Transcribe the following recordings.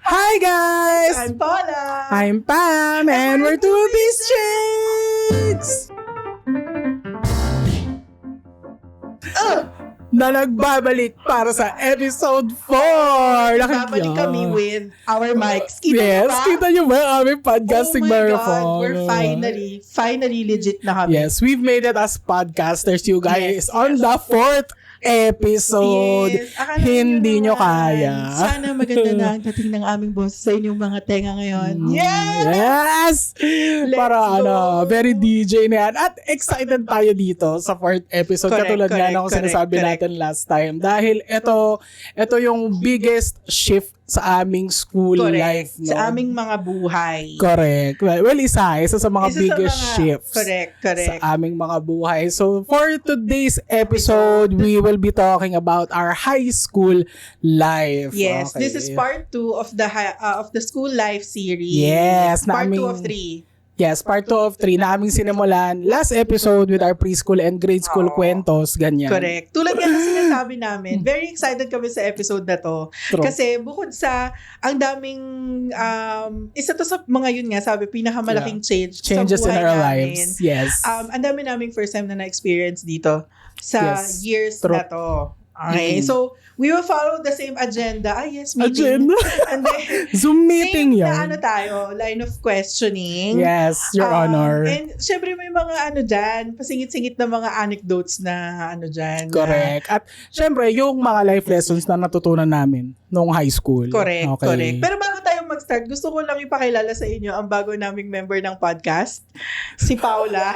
Hi guys! I'm Paula. I'm Pam and we're Two Piece Chicks! Na nagbabalik para sa episode 4. Babalik kami with our mics. Kita yes, ba? kita nyo ba ang aming podcasting marathon? God, we're finally legit na kami. Yes, we've made it as podcasters, you guys, on the 4th episode. Yes, akala Hindi nyo naman. kaya. Sana maganda na ang dating ng aming boss sa inyong mga tenga ngayon. Yes! Para go. very DJ na yan. At excited tayo dito sa 4th episode. Correct, Katulad nga ng correct, sinasabi correct. natin last time. Dahil ito yung biggest shift sa aming school life. No? Sa aming mga buhay. Correct. Well, isa sa mga biggest shifts Correct. sa aming mga buhay. So, for today's episode, we will be talking about our high school life. Yes, Okay. this is part 2 of the school life series. Yes, Part 2 naming- of 3. Yes, part 2 of 3 na aming sinimulan last episode with our preschool and grade school kwentos, ganyan. Correct. Tulad nga ng sinasabi namin, very excited kami sa episode na to. True. Kasi bukod sa ang daming, isa to sa mga yun nga, sabi, pinakamalaking Changes sa in buhay our namin. lives. Yes. Ang dami naming first time na na-experience dito sa Yes. years True. na to. Okay, so we will follow the same agenda. Meeting. Agenda? And then, Zoom meeting same yan. na tayo, line of questioning. Yes, Your Honor. And syempre may mga dyan, pasingit-singit na mga anecdotes na dyan. Correct. At syempre, yung mga life lessons na natutunan namin nung high school. Correct, Okay. correct. Pero bago tayo mag-start, gusto ko lang ipakilala sa inyo ang bago naming member ng podcast, si Paula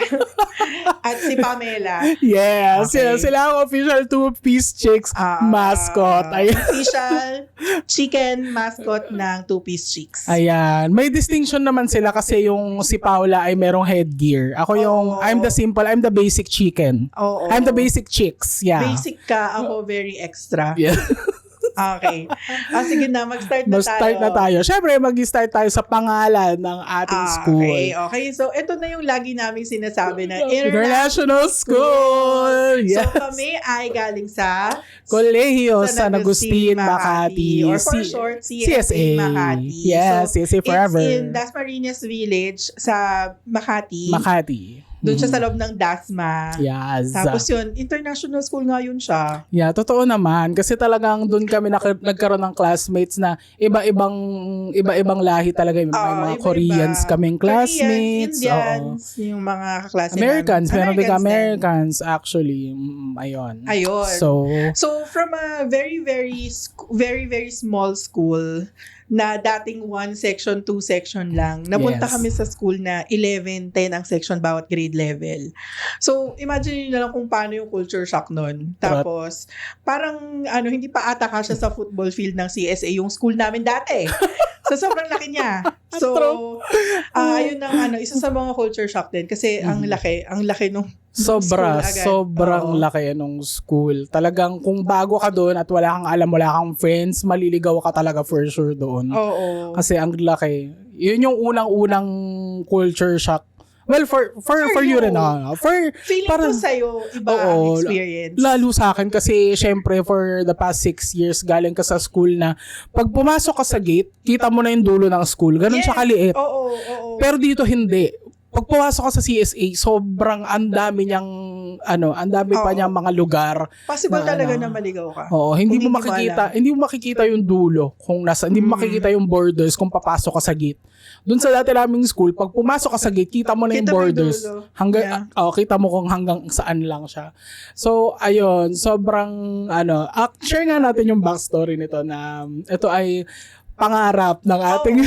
at si Pamela. Yes, Okay. sila ang official two-piece chicks mascot. Ayan. Official chicken mascot ng Two Piece Chicks. Ayan. May distinction naman sila kasi yung si Paula ay merong headgear. Ako yung, Oo. I'm the basic chicken. Oo. I'm the basic chicks. Yeah. Basic ka, ako very extra. Yeah. Okay. Sige na, mag-start na tayo. Mag-start na tayo. Siyempre, mag-start tayo sa pangalan ng ating school. Okay. So, ito na yung lagi naming sinasabi na International School! So, Yes. kami ay galing sa Kolehiyo San Agustin, Makati. Or for short, CSA Makati. Yes, So, CSA forever. It's in Dasmariñas Village sa Makati. Makati. Doon siya sa loob ng Dasma. Yes. Tapos yun, international school nga yun siya. Yeah, totoo naman. Kasi talagang doon kami nagkaroon ng classmates na iba-ibang lahi talaga. May mga Iba-iba. Koreans kaming classmates. Koreans, Indians, yung mga kaklase Americans. namin. Meron din din. Americans actually. Ayun. So, from a very, very small school na dating 1 section, 2 section lang. Napunta Yes. kami sa school na 11, 10 ang section bawat grade level. So, imagine nyo na lang kung paano yung culture shock nun. Tapos, parang hindi pa ata kasya sa football field ng CSA yung school namin dati. So, sobrang laki niya. So, ayun ang isa sa mga culture shock din. Kasi ang laki nung sobrang laki nung school. Talagang kung bago ka doon at wala kang alam, wala kang friends, maliligaw ka talaga for sure doon. Oo. Kasi ang laki. Yun yung unang-unang culture shock. Well, for you rin. Feeling ko sa'yo, iba ang experience. Lalo sa akin kasi syempre for the past 6 years galing ka sa school na pag pumasok ka sa gate, kita mo na yung dulo ng school. Ganun siya kaliit. Oo. Pero dito hindi. Pag pumasok ka sa CSA, sobrang ang dami niyang pa niyang mga lugar. Possible talaga na maligaw ka. Oo, hindi mo makikita yung dulo hindi mo makikita yung borders kung papasok ka sa gate. Doon sa dati naming school, pag pumasok ka sa gate, kita mo na yung borders. Kita mo kung hanggang saan lang siya. So, ayun, sobrang share nga natin yung backstory nito na ito ay pangarap ng ating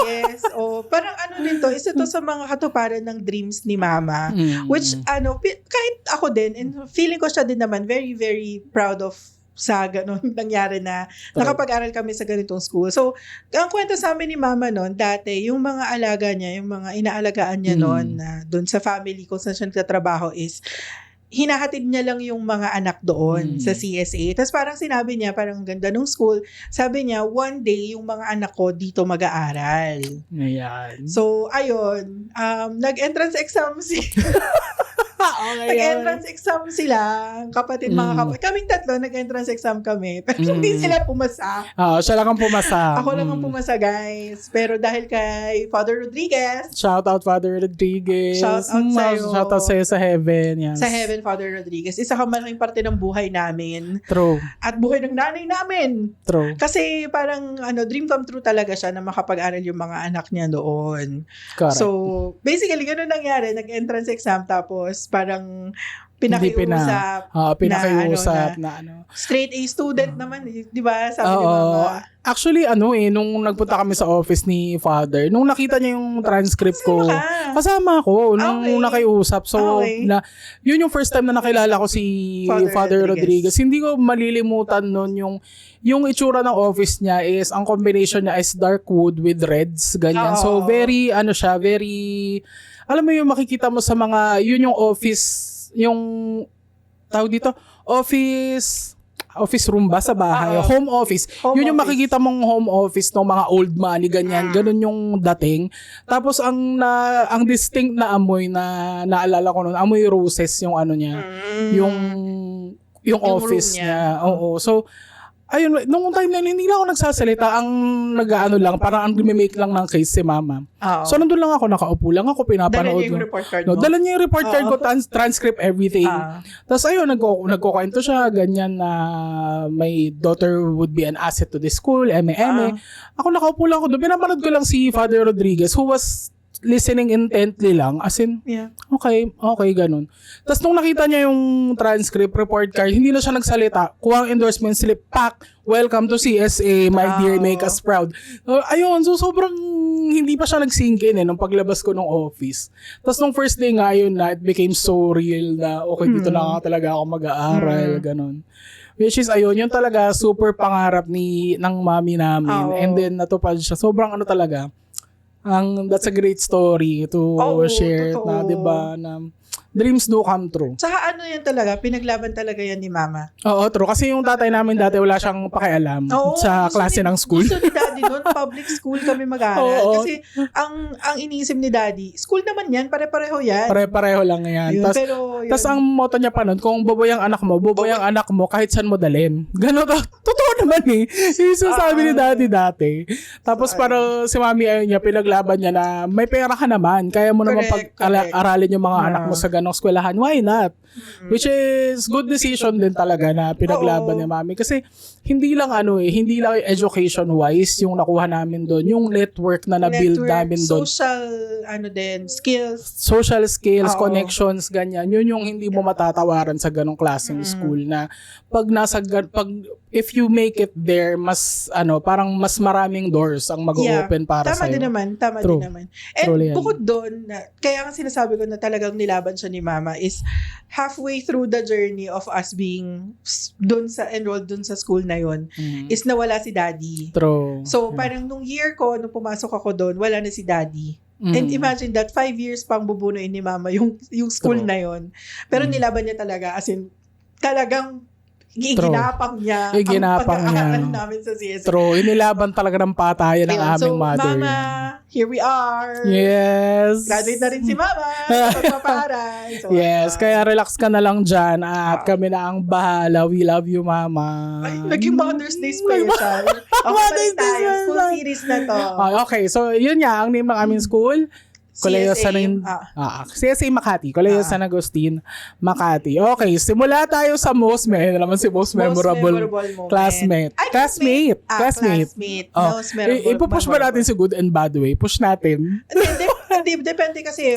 yes. Parang din to, isa to sa mga katuparan ng dreams ni Mama. Which, kahit ako din, and feeling ko siya din naman, very, very proud of sa ganun nangyari na nakapag-aral kami sa ganitong school. So, ang kwento sa amin ni Mama noon, dati, yung mga alaga niya, yung mga inaalagaan niya noon, na doon sa family kung saan siya nagtatrabaho is, hinahatid niya lang yung mga anak doon sa CSA. Tapos parang sinabi niya, parang ganda ng school, sabi niya, one day, yung mga anak ko dito mag-aaral. Ayan. So, ayun, nag-entrance exam Okay, Nag-entrance exam sila, mga kapatid. Kaming tatlo, nag-entrance exam kami. Pero hindi sila pumasa. Siya lang ang pumasa. Ako lang ang pumasa, guys. Pero dahil kay Father Rodriguez, Shout out Father Rodriguez. Shout out sa'yo. Shout out sa'yo sa heaven. Yes. sa Heaven, Father Rodriguez, isa ka malaking parte ng buhay namin. True. At buhay ng nanay namin. True. Kasi parang dream come true talaga siya na makapag-aral yung mga anak niya doon. Correct. So, basically, ganun nangyari. Nag-entrance exam tapos parang pinakiusap. Pinakiusap na Straight A student naman, di ba? Sabi ni Oo. Mama. Actually, nung nagpunta kami sa office ni Father, nung nakita niya yung transcript ko, kasama ako nung nakiusap. So, yun yung first time na nakilala ko si Father Rodriguez. Hindi ko malilimutan nun yung itsura ng office niya is, ang combination niya is dark wood with reds, ganyan. So, very, alam mo yung makikita mo sa mga, yun yung office, yung, tawag dito, office room ba sa bahay? Home office. Yun yung makikita mong home office ng mga old money, ganyan. Ganun yung dating. Tapos, ang distinct na amoy na naalala ko nun, amoy roses yung niya. Yung office niya. Oo. So, ayun, nung time na hindi lang ako nagsasalita, ang lang, parang ang make lang ng case si Mama. So, nandun lang ako, nakaupo lang ako, pinapanood. Dala niya yung report card mo? Dala niya yung report card ko, transcript, everything. Tapos, ayun, nagkukwento siya, ganyan na my daughter would be an asset to the school, eme. Ako nakaupo lang ako doon, pinapanood ko lang si Father Rodriguez, who was listening intently lang, as in, okay, ganun. Tapos nung nakita niya yung transcript, report card, hindi na siya nagsalita, kuha ang endorsement slip, pak, welcome to CSA, my dear, make us proud. Ayun, so sobrang hindi pa siya nag-sink in nung paglabas ko ng office. Tapos nung first day nga, yun na, it became so real na, okay, dito na nga talaga ako mag-aaral, ganun. Which is, ayun, yun talaga, super pangarap ng mami namin. And then, natupad siya. Sobrang talaga, that's a great story to share na, 'di ba, na dreams do come true. Saka yan talaga, pinaglaban talaga yan ni Mama. Oo, true. Kasi yung tatay namin dati wala siyang pakialam sa klase ng school. Gusto ni Daddy noon, public school kami mag-aaral. Kasi ang iniisip ni Daddy, school naman yan, pare-pareho yan. Pare-pareho lang yan. Tapos ang motto niya pa noon, kung boboy ang anak mo kahit saan mo dalhin. Ganun to. Totoo naman eh. Yung sabi ni Daddy dati. Tapos para si Mami ayun niya, pinaglaban niya na may pera ka naman, kaya mo naman pag-aralin yung mga anak mo sa ganong eskwelahan, why not? Which is good decision din talaga na pinaglaban ni Mami. Kasi hindi lang education wise yung nakuha namin doon, yung network na na-build namin doon. Social skills, connections, ganyan. Yun yung hindi mo matatawaran sa ganong klaseng school na if you make it there, mas parang mas maraming doors ang mag-open para sa'yo. Tama din naman. And bukod doon, kaya ang sinasabi ko na talagang nilaban siya ni Mama is halfway through the journey of us being enrolled dun sa school na yun, is nawala si Daddy. True. So, parang nung year ko, nung pumasok ako doon, wala na si Daddy. And imagine that 5 years pang bubunuin ni Mama yung school na yun. Pero nilaban niya talaga, as in, talagang iginapang niya ang pag-aaral namin sa CSA. True. Inilaban talaga ng patayan ng aming mother. Mama, here we are. Yes. Graduate na rin si Mama sa pagpaparal. So, yes. Kaya relax ka na lang dyan at kami na ang bahala. We love you, Mama. Ay, naging Mother's Day special. Mother's Day special. Full series na to. Okay. So, yun nga. Ang name ng aming school. Colegio CSA Makati. Colegio San Agustin, Makati. Okay, simula tayo sa most memorable classmate. Classmate. Ipupush ba natin si good and bad way? Push natin. Depende kasi,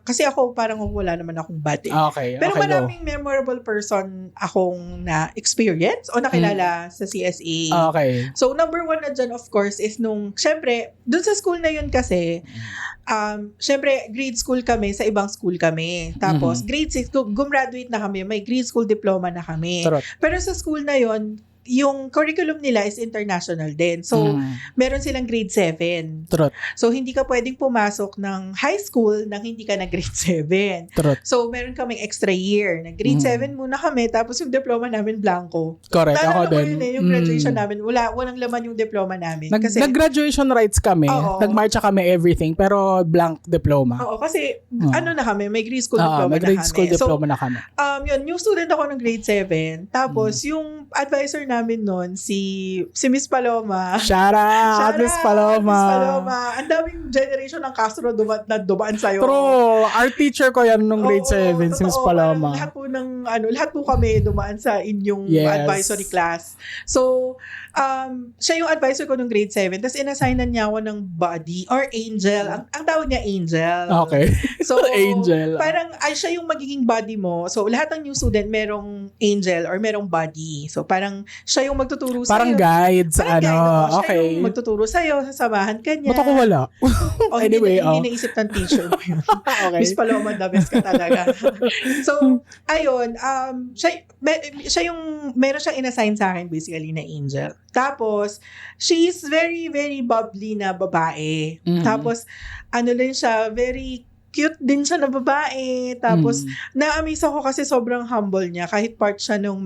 kasi ako parang wala naman akong bad eh. Okay. Pero maraming memorable person akong na-experience o nakilala sa CSA. Okay. So, number 1 na dyan, of course, is syempre, dun sa school na yun kasi, syempre, grade school kami, sa ibang school kami. Tapos, grade 6, gumraduate na kami, may grade school diploma na kami. Trot. Pero sa school na yon, yung curriculum nila is international din. So, meron silang grade 7. Truth. So, hindi ka pwedeng pumasok ng high school nang hindi ka na grade 7. Truth. So, meron kaming extra year. Nag-grade 7 muna kami, tapos yung diploma namin blanco. Correct, ako din. Yun yung graduation namin. Walang laman yung diploma namin. Nag-graduation rights kami. Nag-marcha kami everything, pero blank diploma. Oo, kasi ano na kami, may grade school diploma may grade school diploma na kami. Yun, new student ako ng grade 7. Tapos, yung advisor namin noon, si Miss Paloma. Shout out, Miss Paloma. Miss Paloma. Ang daming generation ng Castro na dumaan sa'yo. True. Our teacher ko yan nung grade 7, si Miss Paloma. Lahat po kami dumaan sa inyong advisory class. So, siya yung advisor ko nung grade 7. Tapos, inassignan niya ako ng buddy or angel. Ang tawag niya angel. Okay. So, angel. Parang siya yung magiging buddy mo. So, lahat ng new student merong angel or merong buddy. So, parang siya yung magtuturo sa'yo. Parang guide sa Parang guide, okay. Siya yung magtuturo sa'yo, sasamahan ka niya. Ba't ako wala? Anyway, hindi naisip ng teacher mo yun. Okay. Miss Paloma, the best ka talaga. So, ayun, siya yung, meron siyang inassign sa akin basically na angel. Tapos, she's very, very bubbly na babae. Tapos, din siya, very cute din siya na babae. Tapos, na-amaze ako kasi sobrang humble niya kahit part siya nung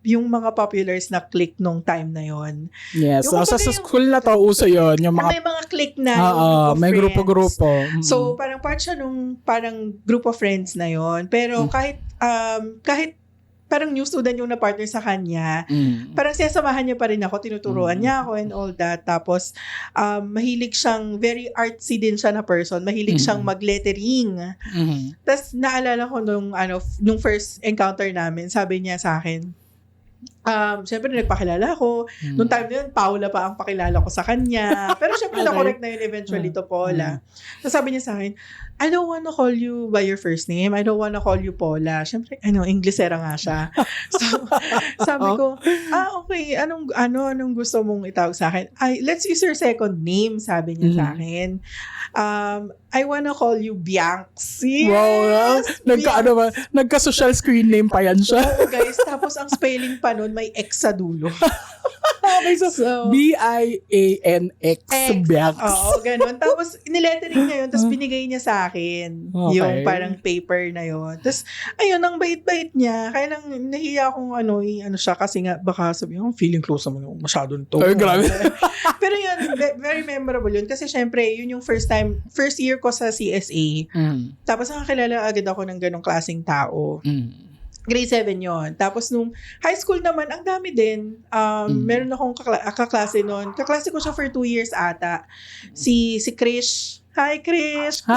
yung mga populars na clique nung time na yon. Yes. So, sa school na to, uso yon. Yung may mga clique na. May grupo-grupo. So, parang part siya nung parang group of friends na yon. Pero kahit parang new student yung na-partner sa kanya, parang sinasamahan niya pa rin ako, tinuturuan niya ako and all that. Tapos, mahilig siyang, very artsy din siya na person. Mahilig siyang mag-lettering. Tapos, naalala ko nung first encounter namin, sabi niya sa akin, syempre nagpakilala ako. Noong time na yun, Paula pa ang pakilala ko sa kanya. Pero syempre na-correct na yun eventually to Paula. So sabi niya sa akin, I don't wanna call you by your first name. I don't wanna call you Paula. Syempre, Inglesera nga siya. So, sabi ko, okay, anong gusto mong itawag sa akin? Let's use your second name, sabi niya sa akin. I wanna call you Bianx. Yes! Wow, nagka-social screen name pa yan siya. Oo, guys. Tapos ang spelling pa nun, may X sa dulo. Okay, so B-I-A-N-X. Bianx. Oo, ganun. Tapos, nilettering niya yun, tapos binigay niya sa akin yung parang paper na yun. Tapos, ayun, ang bait-bait niya. Kaya lang, nahiya akong siya, kasi nga, baka sabi, feeling close naman yung masyadong to. Ay, grabe. Pero yun, very memorable yun. Kasi syempre, yun yung first year ko sa CSA. Tapos, nakakilala agad ako ng ganong klaseng tao. Grade 7 yon. Tapos nung high school naman, ang dami din. Meron akong kaklase noon. Kaklase ko siya for 2 years ata. Si Krish. Hi, Krish.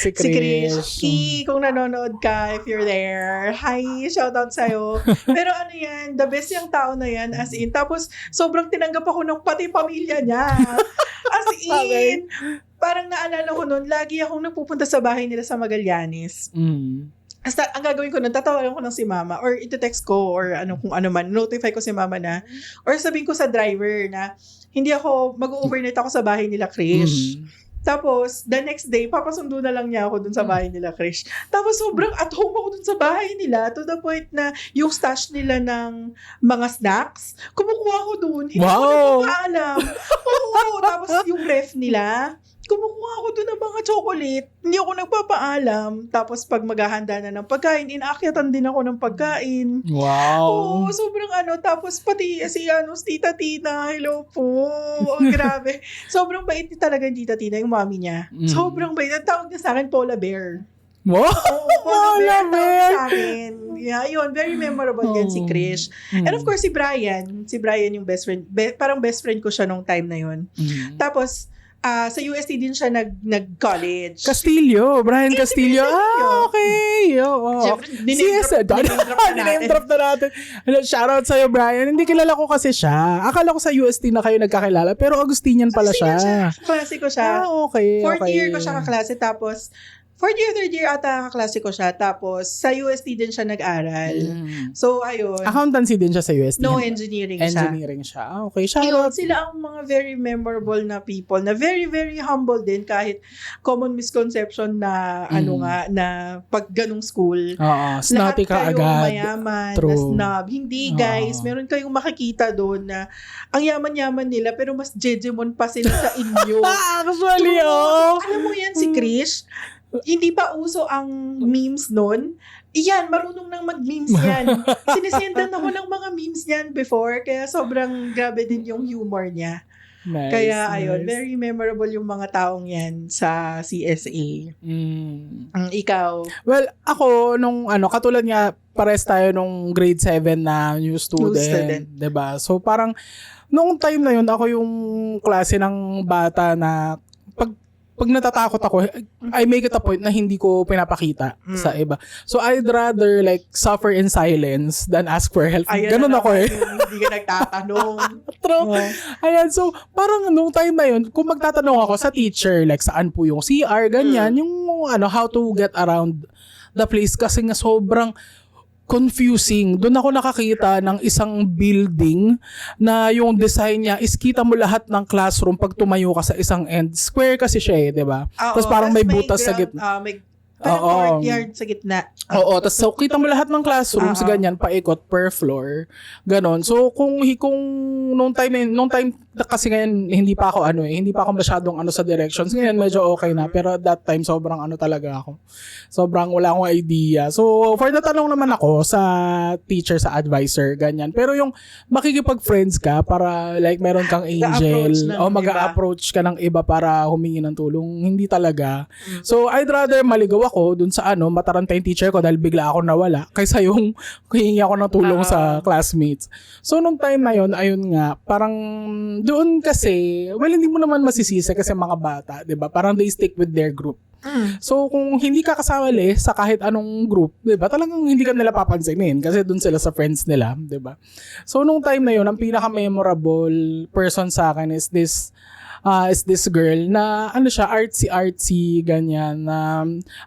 Si Krish. Kung nanonood ka, if you're there. Hi, shoutout sa'yo. Pero yan, the best yung tao na yan, as in. Tapos, sobrang tinanggap ako ng pati pamilya niya. As in, parang naalala ko noon, lagi akong napupunta sa bahay nila sa Magallanes. Hasta, ang gagawin ko nun, tatawagan ko ng si mama or ito-text ko or kung ano man, notify ko si mama na or sabihin ko sa driver na hindi ako, mag-overnight ako sa bahay nila Krish. Tapos, the next day, papasundo na lang niya ako dun sa bahay nila Krish. Tapos, sobrang at home ako dun sa bahay nila to the point na yung stash nila ng mga snacks, kumukuha ko dun. Hindi ko nagpapaalam. Oo, tapos yung ref nila, kumukuha ako doon ng mga chocolate. Hindi ako nagpapaalam. Tapos pag maghahanda na ng pagkain, inaakyatan din ako ng pagkain. Wow. Oo, sobrang Tapos pati si Tita Tina, hello po. Oh, grabe. Sobrang bait talaga ni Tita Tina, yung mami niya. Sobrang bait. Ang tawag niya sa akin, Paula Bear. Wow! Paula Bear sa akin. Yeah, yun. Very memorable yan si Krish. And of course, si Brian. Si Brian yung best friend. Parang best friend ko siya nung time na yun. Tapos, sa UST din siya nag-college. Brian Castillo. Okay. Diname drop na natin. Shoutout sa'yo, Brian. Hindi kilala ko kasi siya. Akala ko sa UST na kayo nagkakilala, pero Agustinian pala siya. Klase ko siya. Okay. Fourth year ko siya kaklase, tapos fourth year, third year ata kaklase ko siya. Tapos, sa UST din siya nag-aral. So, ayun. Accountancy din siya sa UST? No, engineering siya. Engineering siya. Okay, Ayun, sila ang mga very memorable na people na very, very humble din kahit common misconception na na pag ganong school. Snotty ka agad. Lahat kayong mayaman, na snob. Hindi guys, meron kayong makikita doon na ang yaman-yaman nila pero mas jejemon pa sila sa inyo. Actually, Alam mo yan si Krish? Hindi pa uso ang memes nun. Iyan, marunong nang mag-memes yan. Sinisendan ako ng mga memes yan before, kaya sobrang grabe din yung humor niya. Nice, kaya ayun, very memorable yung mga taong yan sa CSA. Ikaw? Well, ako, katulad nga, pares tayo nung grade 7 na new student. Diba? So, parang, noong time na yun, ako yung klase ng bata na pag natatakot ako, I make it a point na hindi ko pinapakita sa iba. So, I'd rather like suffer in silence than ask for help. Ganun ako Hindi ka nagtatanong. True. Ayan, so parang nung time na yun, kung magtatanong ako sa teacher, like saan po yung CR, ganyan, yung how to get around the place kasi nga sobrang confusing. Doon ako nakakita ng isang building na yung design niya is kita mo lahat ng classroom pag tumayo ka sa isang end. Square kasi siya di ba? Tapos parang may butas sa gitna. Parang courtyard sa gitna. Oo, tapos so, kita mo lahat ng classrooms ganyan, paikot per floor. Ganon. So kung nung time kasi ngayon hindi pa ako hindi pa ako masyadong sa directions. Ngayon medyo okay na, pero at that time sobrang talaga ako. Sobrang wala akong idea. So for natanong naman ako sa teacher, sa advisor, ganyan. Pero yung makikipag-friends ka para like meron kang angel o mag-a-approach ka ng iba para humingi ng tulong, hindi talaga. So I'd rather maligaw ako dun sa mataranta yung teacher ko dahil bigla ako nawala kaysa yung hihingi ako ng tulong sa classmates. So nung time na yun, ayun nga, parang doon kasi, well, hindi mo naman masisisi kasi mga bata, 'di ba? Parang they stick with their group. So kung hindi ka kasali sa kahit anong group, 'di ba? Talagang hindi ka nila papansinin kasi doon sila sa friends nila, 'di ba? So nung time na yun, ang pinaka-memorable person sa akin is this girl na siya, artsy ganyan.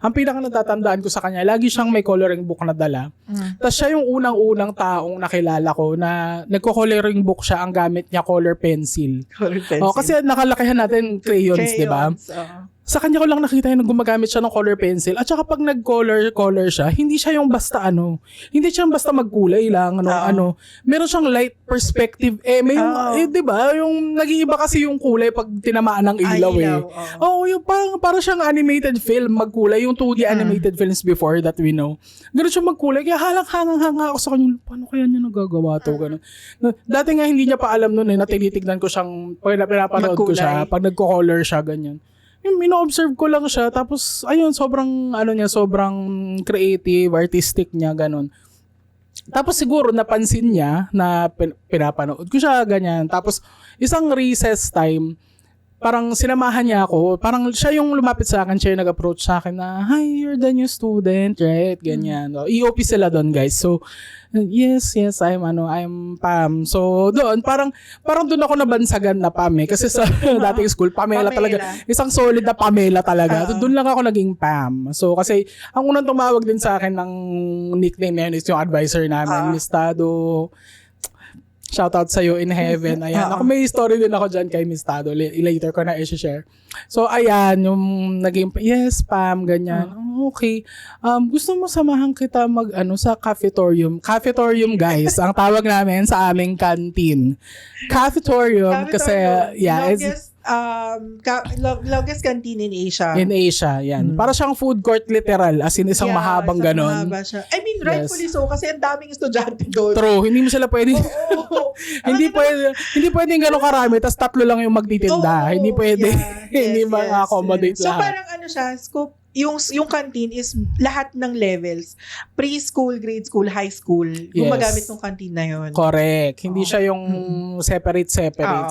Ang pinaka natatandaan ko sa kanya, lagi siyang may coloring book na dala. Tapos siya yung unang-unang taong nakilala ko na nagko-coloring book siya, ang gamit niya color pencil. Kasi nakalakihan natin crayons, 'di ba? Sa kanya ko lang nakita yung gumagamit siya ng color pencil. At saka pag nag-color siya, hindi siya yung basta hindi siya basta magkulay lang, Meron siyang light perspective. May yung, di ba? Yung nag-iiba kasi yung kulay pag tinamaan ng ilaw yung parang siyang animated film, magkulay. Yung 2D animated films before that we know. Ganun siya magkulay. Kaya hangang-hanga ako sa kanya, paano kaya niya nagagawa to? Ganun. Dati nga hindi niya pa alam nun na tinitignan ko siyang, pinapanood ko siya, pag nagko-color siya, ganyan. Ino-observe ko lang siya, tapos ayun, sobrang creative, artistic niya, ganun. Tapos siguro napansin niya na pinapanood ko siya, ganyan. Tapos isang recess time, parang sinamahan niya ako, parang siya yung lumapit sa akin, siya yung nag-approach sa akin na, hi, you're the new student, right? Ganyan. EOP sila doon, guys. So, yes, I'm Pam. So, doon, parang doon ako nabansagan na Pam kasi sa dating school, Pamela talaga. Isang solid na Pamela talaga. Doon lang ako naging Pam. So, kasi, ang unang tumawag din sa akin ng nickname na yun is yung advisor namin, Miss Tado. Shoutout sa'yo in heaven. Ayan. Ako may story din ako dyan kay Miss Tado. Later ko na i-share. So, ayan. Yung naging, yes, Pam, ganyan. Okay. Gusto mo samahan kita sa cafetorium. Cafetorium, guys. Ang tawag namin sa aming canteen. Cafetorium. Kasi, yeah. Longest canteen in Asia. In Asia, yan. Para siyang food court literal. As in, isang mahabang ganon. Mahaba siya. I mean, rightfully so. Kasi ang daming estudyante doon. True. Hindi mo sila pwede. hindi pwedeng gano'ng karami. Tapos 3 lang yung magtitinda. Hindi pwede. Hindi ma-accommodate lahat. So, parang siya, scope, yung canteen is lahat ng levels. Preschool, grade school, high school. Gumagamit ng canteen na yun. Correct. Hindi siya yung separate.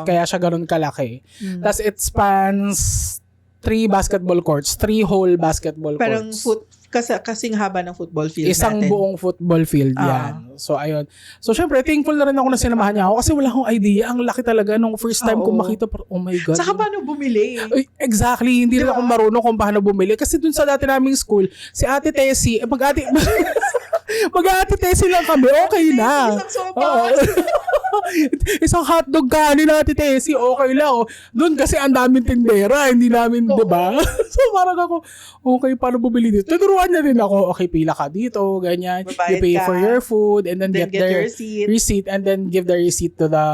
Kaya siya ganun kalaki. Tapos it spans 3 basketball courts. 3 whole basketball courts. Parang kasing haba ng football field Isang natin. buong football field yan. So, ayun. So, syempre, thankful na rin ako na sinamahan niya ako kasi wala akong idea. Ang laki talaga nung first time ko makita. Oh my God. Saka paano bumili? Ay, exactly. Hindi rin ako marunong kung paano bumili. Kasi dun sa dati naming school, si Ate Tessie, mag-Ate Tessie lang kami, okay na. Isang sopas. Isang hotdog kanin na Ate Tessie, okay lang. Oh. Doon kasi ang daming tindera, hindi namin, di ba? So parang ako, okay, paano bumili dito? Tuturuan na rin ako, okay, pila ka dito, ganyan. Babayad You pay ka. for your food and then get your their receipt and then give the receipt to the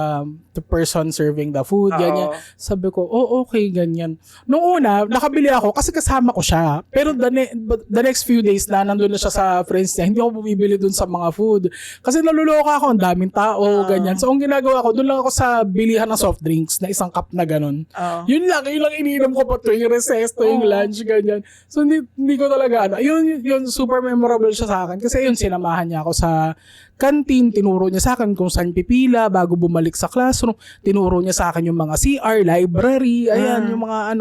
person serving the food, ganyan. Sabi ko, okay, ganyan. Nung una, nakabili ako kasi kasama ko siya. Pero the next few days na nandun na siya sa friends niya, hindi ako bumibili dun sa mga food. Kasi naluloka ako, ang daming tao, ganyan. So, ang ginagawa ko, dun lang ako sa bilihan ng soft drinks na isang cup na ganun. Yun lang iniinom ko pa tuwing recess, tuwing lunch, ganyan. So, hindi ko talaga, yun, super memorable siya sa akin. Kasi yun, sinamahan niya ako sa canteen, tinuro niya sa akin kung saan pipila bago bumalik sa classroom. Tinuro niya sa akin yung mga CR, library, ayan, yung mga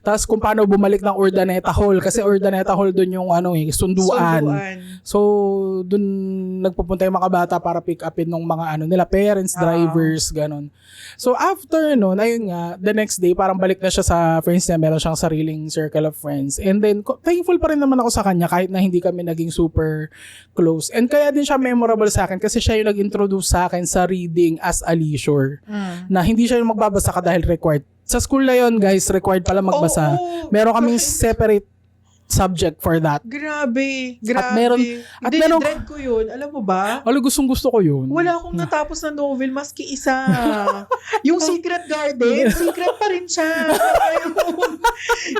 Tapos kung paano bumalik ng Urdaneta Hall. Kasi Urdaneta Hall dun yung sunduan. So, dun nagpupunta yung mga bata para pick upin ng mga nila, parents, drivers, ganon. So, after nun, ayun nga, the next day, parang balik na siya sa friends niya, meron siyang sariling circle of friends. And then, thankful pa rin naman ako sa kanya kahit na hindi kami naging super close. And kaya din siya memorable sa akin kasi siya yung nag-introduce sa akin sa reading as a leisure. Na hindi siya yung magbabasa ka dahil required. Sa school na yun, guys, required pala magbasa. Meron kaming separate subject for that. Grabe. At meron dread ko yun. Alam mo ba? Gustong-gusto ko yun. Wala akong natapos na novel maski isa. Yung Secret Garden, secret pa rin siya.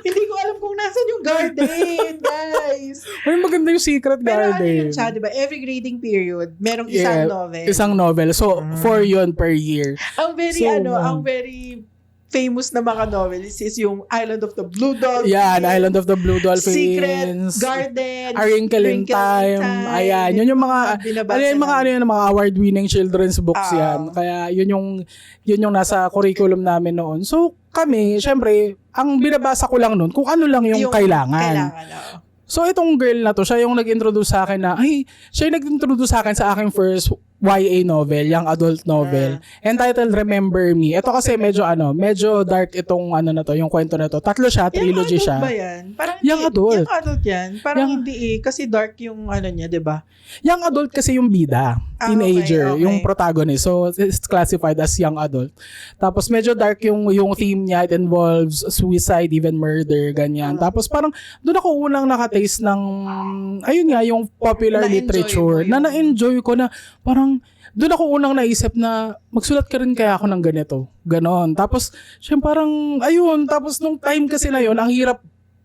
Hindi ko alam kung nasan yung garden, guys. Ay, maganda yung Secret Garden. Pero yun siya, diba? Every grading period, merong isang novel. Isang novel. So, 4 yun per year. Ang very famous na mga novels is yung Island of the Blue Dolphin. Yan, Island of the Blue Dolphins. Secret Garden. A Wrinkle in Time. Ayan, yun yung mga mga award-winning children's books yan. Kaya yun yung nasa curriculum namin noon. So, kami, syempre, ang binabasa ko lang noon kung ano lang yung kailangan. So, itong girl na to, siya yung nag-introduce sa akin siya yung nag-introduce sa akin sa aking first YA novel, young adult novel, entitled Remember Me. Ito kasi medyo dark itong na to, yung kwento na to. 3 siya, trilogy siya. Young adult ba yan? Parang young adult. Young adult yan. Parang hindi kasi dark yung niya, di ba? Young adult kasi yung bida, teenager, okay. yung protagonist. So, it's classified as young adult. Tapos medyo dark yung theme niya. It involves suicide, even murder, ganyan. Tapos parang doon ako unang nakataste ng, ayun nga, yung popular literature. Na-enjoy ko na parang doon ako unang naisip na magsulat ka rin kaya ako ng ganito. Ganon. Tapos, siyempre parang, ayun. Tapos nung time kasi na yun, ang hirap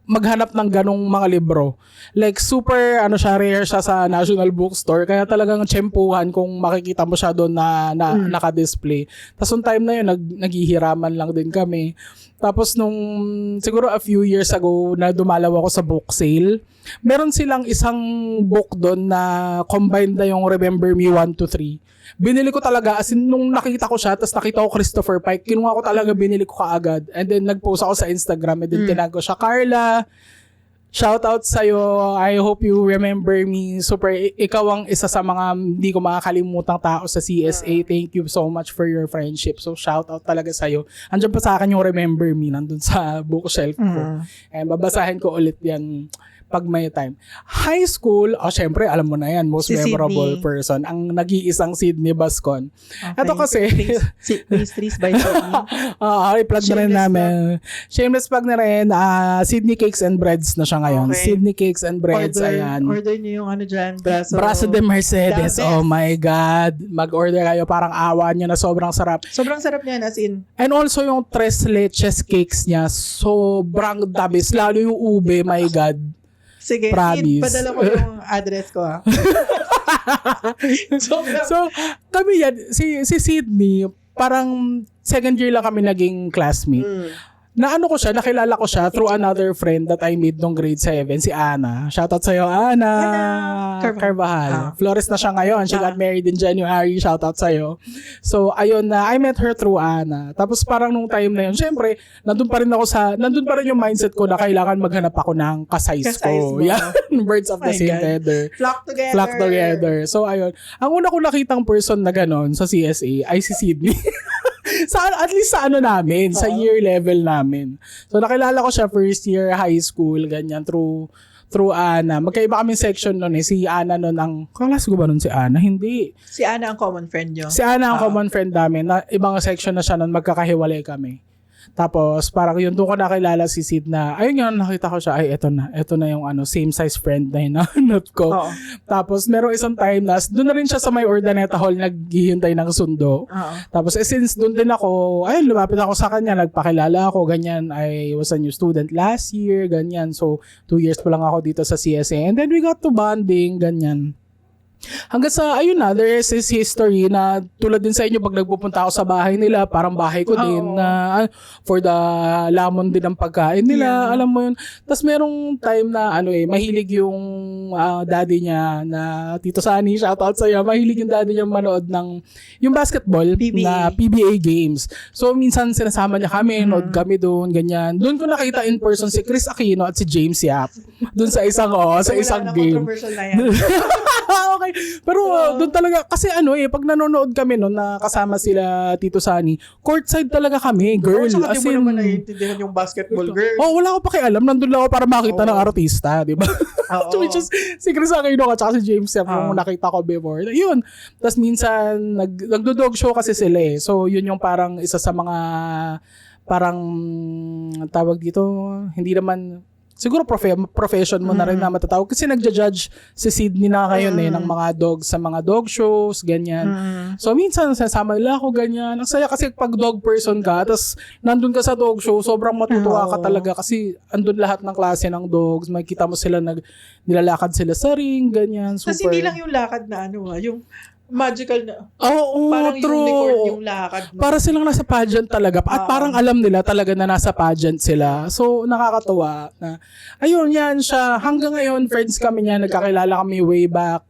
maghanap ng ganong mga libro. Like, super, rare siya sa National Bookstore. Kaya talagang tsempuhan kung makikita mo siya doon na naka-display. Tapos nung time na yun, naghihiraman lang din kami. Tapos nung, siguro a few years ago, na dumalaw ako sa book sale, meron silang isang book doon na combined na yung Remember Me 1 to 3. Binili ko talaga, as in, nung nakita ko siya, tapos nakita ko Christopher Pike, kinuha ko talaga, binili ko kaagad. And then, nag-post ako sa Instagram, and then tinag ko siya, Carla, shout out sa'yo, I hope you remember me. Super, ikaw ang isa sa mga hindi ko makakalimutang tao sa CSA. Thank you so much for your friendship. So, shout out talaga sa'yo. Andiyan pa sa akin yung Remember Me, nandun sa bookshelf ko. And babasahin ko ulit yan pag may time. High school, syempre, alam mo na yan, most memorable Sydney. person, ang nag-iisang Sydney Bascon. Okay. Ito kasi, Pastries by Sydney. i-plug na rin namin. Shameless plug na rin, Sydney Cakes and Breads na siya ngayon. Okay. Sydney Cakes and Breads, ayan. Order niyo yung dyan, Braso de Mercedes, oh my God. Mag-order kayo, parang awa niya na sobrang sarap. Sobrang sarap niyan, as in. And also yung tres leches cakes niya, sobrang dabis. Lalo yung ube, my God. Sige, padala ko yung address ko, ha. So, kami yan, si Sydney, parang second year lang kami naging classmate. Naano ko siya, nakilala ko siya through another friend that I made nung grade 7, si Ana. Shoutout sa'yo, Ana. Carvajal. Flores na siya ngayon. She got married in January. Shoutout sa'yo. So, ayun na, I met her through Ana. Tapos parang nung time na yun, syempre, nandun pa rin yung mindset ko na kailangan maghanap ako ng ka-size ko. Yeah. Birds of the same feather. Flock together. So, ayun. Ang una ko nakitang person na ganon sa CSA ay si Sydney. At least sa namin, sa year level namin. So nakilala ko siya first year high school, ganyan, through Ana. Magkaiba kaming section noon Si Ana noon ang, kalas ko ba noon si Ana? Hindi. Si Ana ang common friend nyo? Si Ana ang common friend namin. Ibang section na siya noon, magkakahiwalay kami. Tapos, parang yun, doon ko nakilala si Sid na, ayun yun, nakita ko siya, ay, eto na yung same size friend na hinanap ko. Oo. Tapos, merong isang time na, doon na rin siya sa may Urdaneta Hall, naghihintay ng sundo. Oo. Tapos, since doon din ako, ayun, lumapit ako sa kanya, nagpakilala ako, ganyan, I was a new student last year, ganyan. So, 2 years pa lang ako dito sa CSA. And then, we got to bonding, ganyan. Hanggang sa, ayun na, there is this history na tulad din sa inyo pag nagpupunta ako sa bahay nila, parang bahay ko din na for the lamon din ang pagkain nila, alam mo yun. Tapos merong time na mahilig yung daddy niya na Tito Sunny, shoutout sa'yo, mahilig yung daddy niya manood ng yung basketball na PBA games. So minsan sinasama niya kami, nood kami doon, ganyan. Doon ko nakita in person si Chris Aquino at si James Yap. Doon sa isang game. Controversial na yan. Okay. Pero doon talaga, kasi pag nanonood kami noon na kasama sila Tito Sunny, courtside talaga kami, girl. Saka As di mo in, naman naiintindihan yung basketball, girl. wala ko pakialam. Nandun lang ako para makita ng artista, di ba? Which is, si Chris Aquino at saka si James Yap yung nakita ko before. Yun. Tapos minsan, nagdo-dog show kasi sila So, yun yung parang isa sa mga, parang, tawag dito, hindi naman, siguro profession mo na rin na matatawag kasi nagja-judge si Sydney na ngayon ng mga dogs sa mga dog shows, ganyan. So minsan sasama nila ako ganyan. Ang saya kasi pag dog person ka, tapos nandun ka sa dog show, sobrang matutuwa ka talaga kasi andun lahat ng klase ng dogs. Makikita mo sila nilalakad sila sa ring, ganyan. Super. Kasi hindi lang yung lakad na yung magical na. Parang true. Unicorn yung lakad. Para silang nasa pageant talaga. At parang alam nila talaga na nasa pageant sila. So, nakakatuwa na, ayun, yan siya. Hanggang ngayon, friends kami niya. Nagkakilala kami way back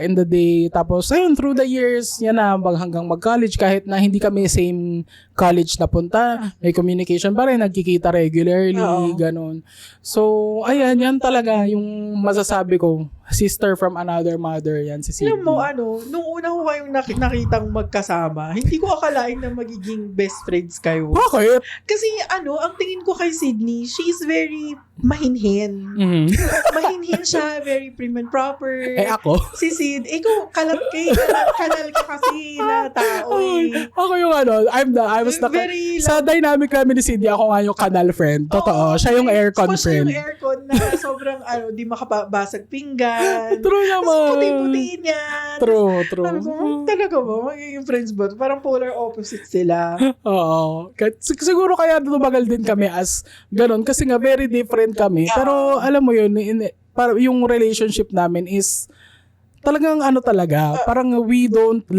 in the day. Tapos, ayun, through the years, yan na, hanggang mag-college, kahit na hindi kami same college na punta, may communication pa rin, nagkikita regularly, ganun. So, ayan, yan talaga yung masasabi ko. Sister from another mother, yan si Sydney. Alam mo, nung una ko kayong nakitang magkasama, hindi ko akalain na magiging best friends kayo. Bakit? Kasi ang tingin ko kay Sydney, she is very mahinhin. Mahinhin siya, very prim and proper. Ako? Si Sid, ikaw, kanal ka kasi na tao Ako yung I was the, sa dynamic namin ni Sydney, ako nga yung kanal friend. Totoo, siya yung aircon friend. Siya yung aircon na sobrang, di makabasag pinggan. True naman. Puti-puti niya. True. Talaga ba? Magiging friends ba? Parang polar opposite sila. Oo. Siguro kaya tumagal din kami as ganun. Kasi nga, very different kami. Pero, alam mo yun, yung relationship namin is talagang parang we don't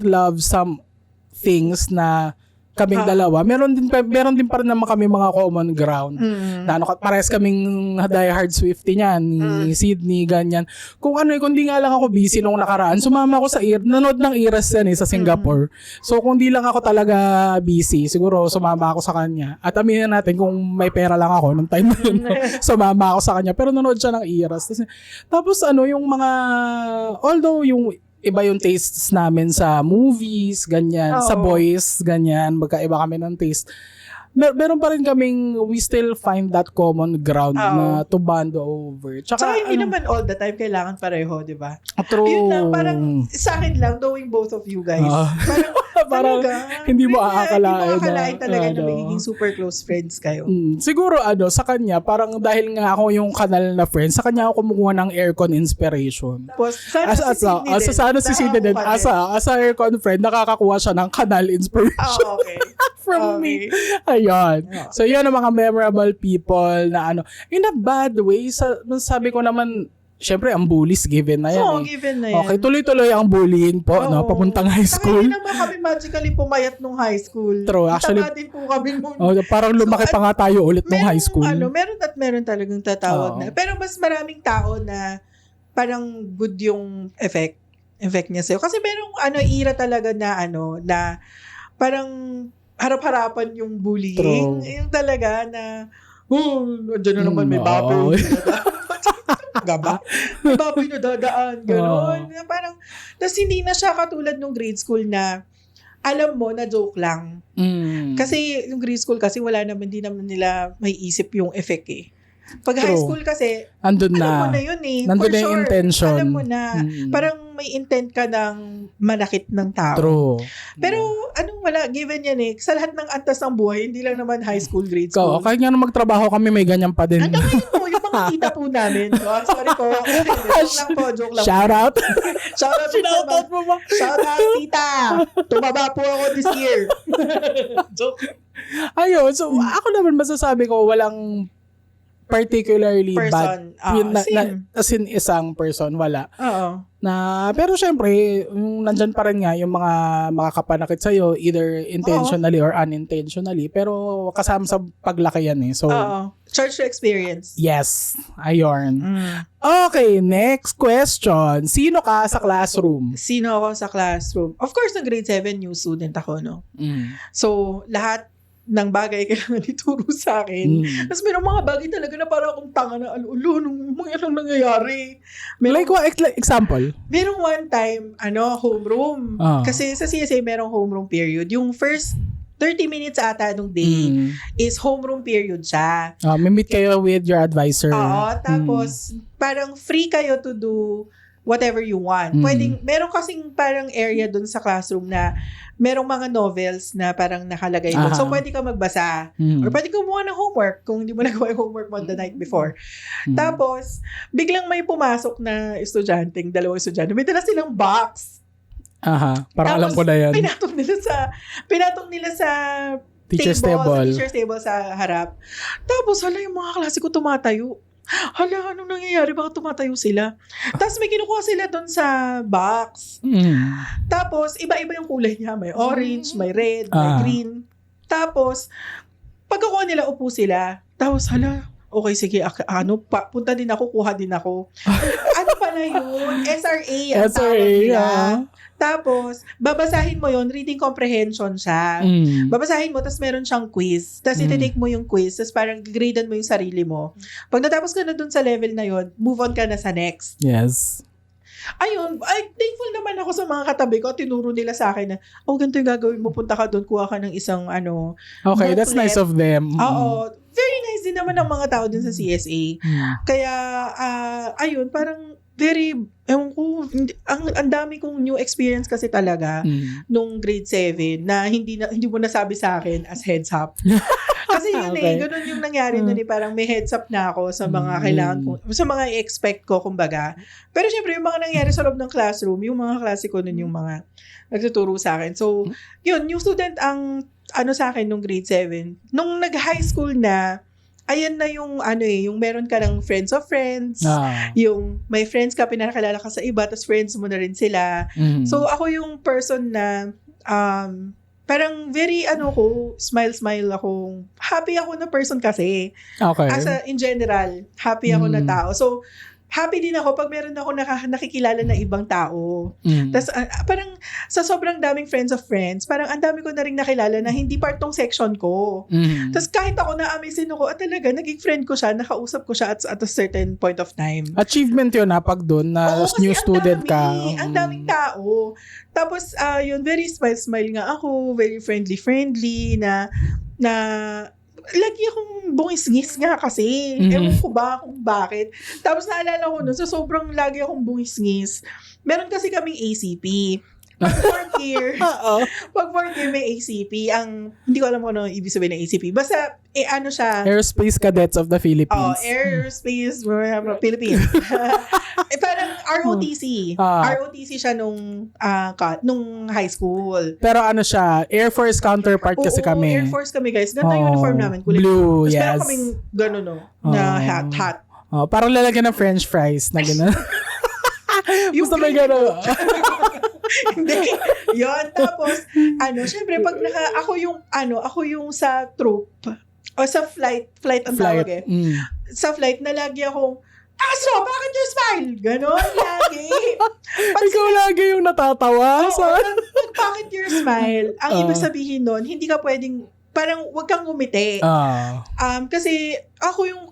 love some things na kaming dalawa, meron din pa rin naman kami mga common ground. Na parehas kaming diehard Swiftie niyan, ni Sydney, ganyan. Kung di nga lang ako busy nung nakaraan, sumama ako nanood ng Eras yan sa Singapore. So kung di lang ako talaga busy, siguro sumama ako sa kanya. At aminin natin kung may pera lang ako nung time na yun, sumama ako sa kanya. Pero nanood siya ng Eras. Tapos yung mga, although yung iba yung tastes namin sa movies, ganyan. Sa boys, ganyan. Magkaiba kami ng taste. Meron pa rin kaming, we still find that common ground na to bond over. Tsaka hindi naman all the time kailangan pareho, di ba? True. Yun lang, parang sa akin lang, knowing both of you guys. Parang hindi mo aakalain. Hindi mo aakalain talaga na magiging super close friends kayo. Siguro sa kanya, parang dahil nga ako yung kanal na friend, sa kanya ako kumukuha ng aircon inspiration. Tapos, sana si Sydney din. As a aircon friend, nakakakuha siya ng kanal inspiration. Okay. From me. Ayun. So, yun ang mga memorable people na in a bad way. Sabi ko naman, syempre ang bullies given na yan. Oo, given na yan. Okay, tuloy-tuloy ang bullying po, no? Papuntang high school. Saka hindi naman kami magically pumayat nung high school. True, actually. Tama din po kami nung... Parang lumaki pa nga tayo ulit nung high school. Meron talagang tatawag na. Pero mas maraming tao na parang good yung effect niya sa'yo. Kasi merong era talaga na parang harap-harapan yung bullying. True. Yung talaga na, dyan na naman may baboy. Gaba? May baboy na dadaan. Ganon. Parang, tas hindi na siya katulad nung grade school na alam mo na joke lang. Kasi yung grade school kasi hindi naman nila may isip yung effect eh. Pag high school kasi, andun alam mo na yun eh. Nandun For na yung sure. intention. Alam mo na. Parang may intent ka ng manakit ng tao. True. Pero wala, given yan eh. Sa lahat ng antas ng buhay, hindi lang naman high school, grade school. Kahit nga nung magtrabaho kami, may ganyan pa din. Hanggang ngayon po, yung mga tita po namin. Sorry po. Joke lang. Shout out. Shout out mo ba? Shout out, tita. Tumaba po ako this year. Joke. Ayun, so ako naman masasabi ko, walang particularly person. bad. As in isang person, wala. Oo. Pero syempre, nandyan pa rin nga yung mga makakapanakit sa'yo, either intentionally or unintentionally. Pero kasama sa paglaki yan eh. So, Church experience. Yes. Ayun. Okay, next question. Sino ka sa classroom? Sino ako sa classroom? Of course, ng grade 7, new student ako, no? So, lahat ng bagay kailangan ituro sa akin. Tapos mayroong mga bagay talaga na parang akong tanga na nung mga lang nangyayari. Like what example? Merong one time, homeroom. Kasi sa CSA merong homeroom period. Yung first 30 minutes ata nung day is homeroom period siya. May meet kayo with your advisor. Oo, tapos parang free kayo to do whatever you want. Meron kasing parang area dun sa classroom na merong mga novels na parang nakalagay doon. So, pwede ka magbasa. Or pwede ka gumawa ng homework kung hindi mo nagawa yung homework mo the night before. Tapos, biglang may pumasok na dalawang estudyante. May dala silang box. Parang alam ko na yan. Pinatong nila sa teacher's table. Sa teacher's table sa harap. Tapos, yung mga klase ko tumatayo. Anong nangyayari? Bakit tumatayo sila? Tapos may kinukuha sila doon sa box. Tapos, iba-iba yung kulay niya. May orange, may red, may green. Tapos, pagkakuha nila, upo sila. Tapos, okay, sige, punta din ako, kuha din ako. Ano pala yun? SRA ang tawag nila. Tapos, babasahin mo yon, reading comprehension siya. Babasahin mo, tapos meron siyang quiz. Tapos iti-take mo yung quiz, tapos parang gradean mo yung sarili mo. Pag natapos ka na dun sa level na yon, move on ka na sa next. Yes. Ayun, thankful naman ako sa mga katabi ko. Tinuro nila sa akin na, ganito yung gagawin mo, punta ka doon, kuha ka ng isang Okay, booklet. that's nice of them. Oo. Very nice din naman ng mga tao din sa CSA. Kaya, ayun, parang ewan ko, ang dami kong new experience kasi talaga nung grade 7 na hindi mo nasabi sa akin as heads up. Kasi yun ganun yung nangyari nun parang may heads up na ako sa mga kailangan ko, sa mga i-expect ko, kumbaga. Pero syempre, yung mga nangyari sa loob ng classroom, yung mga klase ko nun yung mga nagtuturo sa akin. So, yun, new student ang sa akin nung grade 7. Nung nag-high school na, ayan na yung yung meron ka ng friends of friends, yung may friends ka, pinakilala ka sa iba, tapos friends mo na rin sila. So, ako yung person na parang very smile ako. Happy ako na person kasi. Okay. In general, happy ako na tao. So, happy din ako pag meron ako nakikilala na ibang tao. Tapos parang sa sobrang daming friends of friends, parang ang dami ko na rin nakilala na hindi part tong section ko. Tapos kahit ako na-amazing ako, talaga, naging friend ko siya, nakausap ko siya at a certain point of time. Achievement yun pag doon na new student ka. Ang daming tao. Tapos yun, very smile nga ako, very friendly na lagi akong bungis-ngis nga kasi. Ewan ko ba kung bakit. Tapos naalala ko nun, sobrang lagi akong bungis-ngis. Meron kasi kaming ACP. Pag fourth year may ACP. Hindi ko alam kung ano ibig sabihin ng ACP. Basta, siya. Aerospace Cadets of the Philippines. Aerospace Philippines. Parang ROTC. ROTC siya nung high school. Pero siya, Air Force counterpart kasi kami. Air Force kami, guys. Ganda yung uniform namin. Blue, tapos yes. meron kaming gano'n, na hat. Parang lalagyan ng french fries na gano'n. Yung Basta may gano'n. Hindi. Yun. Tapos, syempre, pag ako yung sa troop, o sa flight ang tawag eh. Sa flight, na lagi akong, Castro, bakit you smile? Ganon, lagi. Ikaw lagi yung natatawa. Bakit your smile? Ang ibig sabihin nun, hindi ka pwedeng, parang wag kang ngumiti. Kasi ako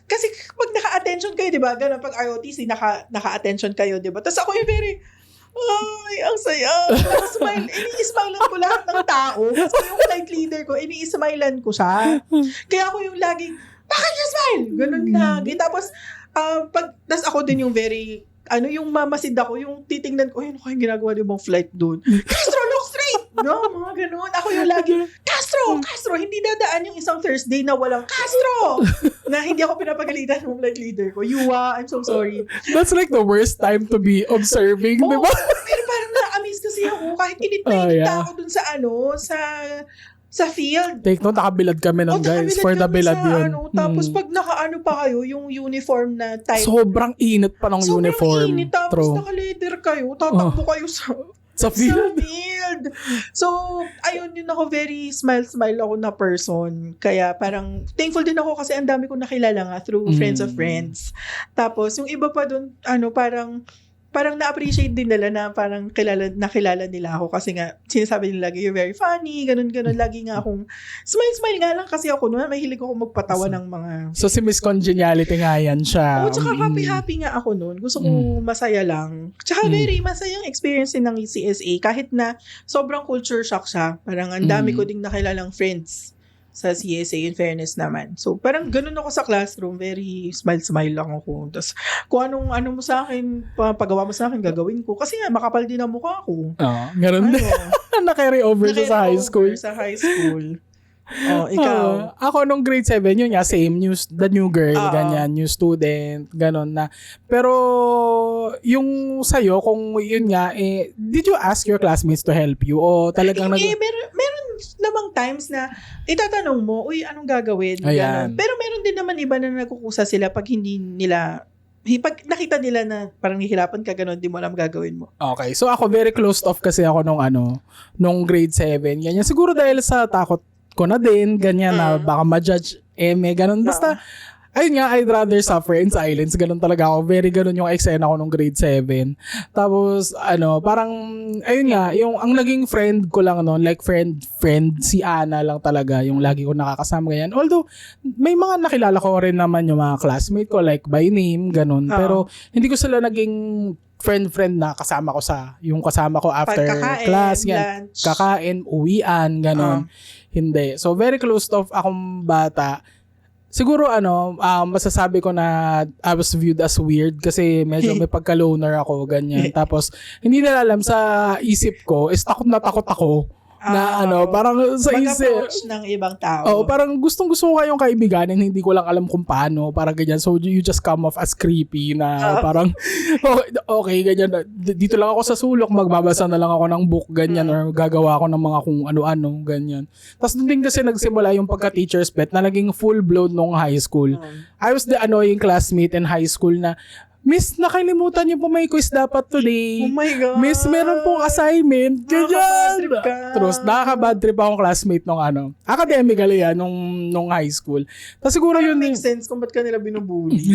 kasi pag naka-attention kayo, di ba? Ganon, pag ROTC, naka-attention kayo, di ba? Tapos ako yung very, ay, ang saya. Smile. Ini-smilean ko lahat ng tao. Kasi yung flight leader ko, ini-smilean ko siya. Kaya ako yung laging, bakit you smile? Ganon lagi. Tapos, tas ako din yung very, yung mamasid ako, yung titingnan ko, ano kayong ginagawa ng ibang flight doon? Castro, look straight! No, mga ganon. Ako yung lagi, Castro, hindi dadaan yung isang Thursday na walang Castro! Na hindi ako pinapagalitan ng flight leader ko. Yuwa, I'm so sorry. That's like the worst time to be observing, di ba? Pero parang na-amaze kasi ako, kahit init ako dun sa field. Take note, nakabilad kami ng guys. For the bilad yun. Tapos pag nakaano pa kayo, yung uniform na type. Sobrang init pa ng uniform. Sobrang init. Tapos naka-leather kayo. Tatakbo kayo sa field. So, ayun, yun ako, very smile ako na person. Kaya parang, thankful din ako kasi ang dami kong nakilala nga through friends of friends. Tapos, yung iba pa dun, parang na-appreciate din nila na parang nakilala nila ako kasi nga sinasabi nila lagi, you're very funny, ganun. Lagi nga akong smile nga lang kasi ako noon, mahilig ako magpatawa ng mga... So si Miss Congeniality nga yan siya. Tsaka happy nga ako noon. Gusto ko masaya lang. Tsaka very masayang experience din ng CSA kahit na sobrang culture shock siya. Parang ang dami ko ding nakilalang friends sa CSA, in fairness naman. So, parang ganun ako sa classroom. Very smile lang ako. Tapos, kung anong mo sa akin, pagawa mo sa akin, gagawin ko. Kasi nga, makapal din ang mukha ko. Ganun din. Na-carry over sa high school. Ikaw. Ako nung grade 7, yun nga, same, the new girl, ganyan, new student, ganon na. Pero, yung sa'yo, kung yun nga, did you ask your classmates to help you? O talagang meron namang times na itatanong mo, uy, anong gagawin? Pero meron din naman iba na nagkukusa sila pag pag nakita nila na parang nahihirapan ka gano'n, di mo alam gagawin mo. Okay. So ako, very closed off kasi ako nung grade 7. Ganyan. Siguro dahil sa takot ko na din, ganyan na baka ma-judge, gano'n. Basta, ayun nga, I'd rather suffer in silence. Ganun talaga ako. Very ganun yung eksena ko nung grade 7. Tapos, parang, ayun nga, yung ang naging friend ko lang noon, like friend, si Ana lang talaga, yung lagi ko nakakasama ganyan. Although, may mga nakilala ko rin naman yung mga classmate ko, like by name, ganun. Pero, hindi ko sila naging friend na kasama ko after class, yan. Kakain, uwian, ganun. Hindi. So, very closed off akong bata. Siguro masasabi ko na I was viewed as weird kasi medyo may pagka-loner ako, ganyan. Tapos, hindi nila alam sa isip ko, takot na takot ako. Na parang sa isip. Mag-approach ng ibang tao. Parang gustong-gusto ko kayong kaibiganin, hindi ko lang alam kung paano, parang ganyan. So, you just come off as creepy na parang, okay, ganyan. Dito lang ako sa sulok, magbabasa na lang ako ng book, ganyan, or gagawa ako ng mga kung ano-ano, ganyan. Tapos doon din kasi nagsimula yung pagka-teacher's pet na naging full-blown nung high school. I was the annoying classmate in high school na, Miss, nakalimutan niyo po may quiz dapat today. Oh my God. Miss, meron pong assignment. Ganyan. Trust, nakaka-bad trip akong classmate nung academically nung high school. Tapos siguro yun. Makes sense kung ba't ka nila binubuli.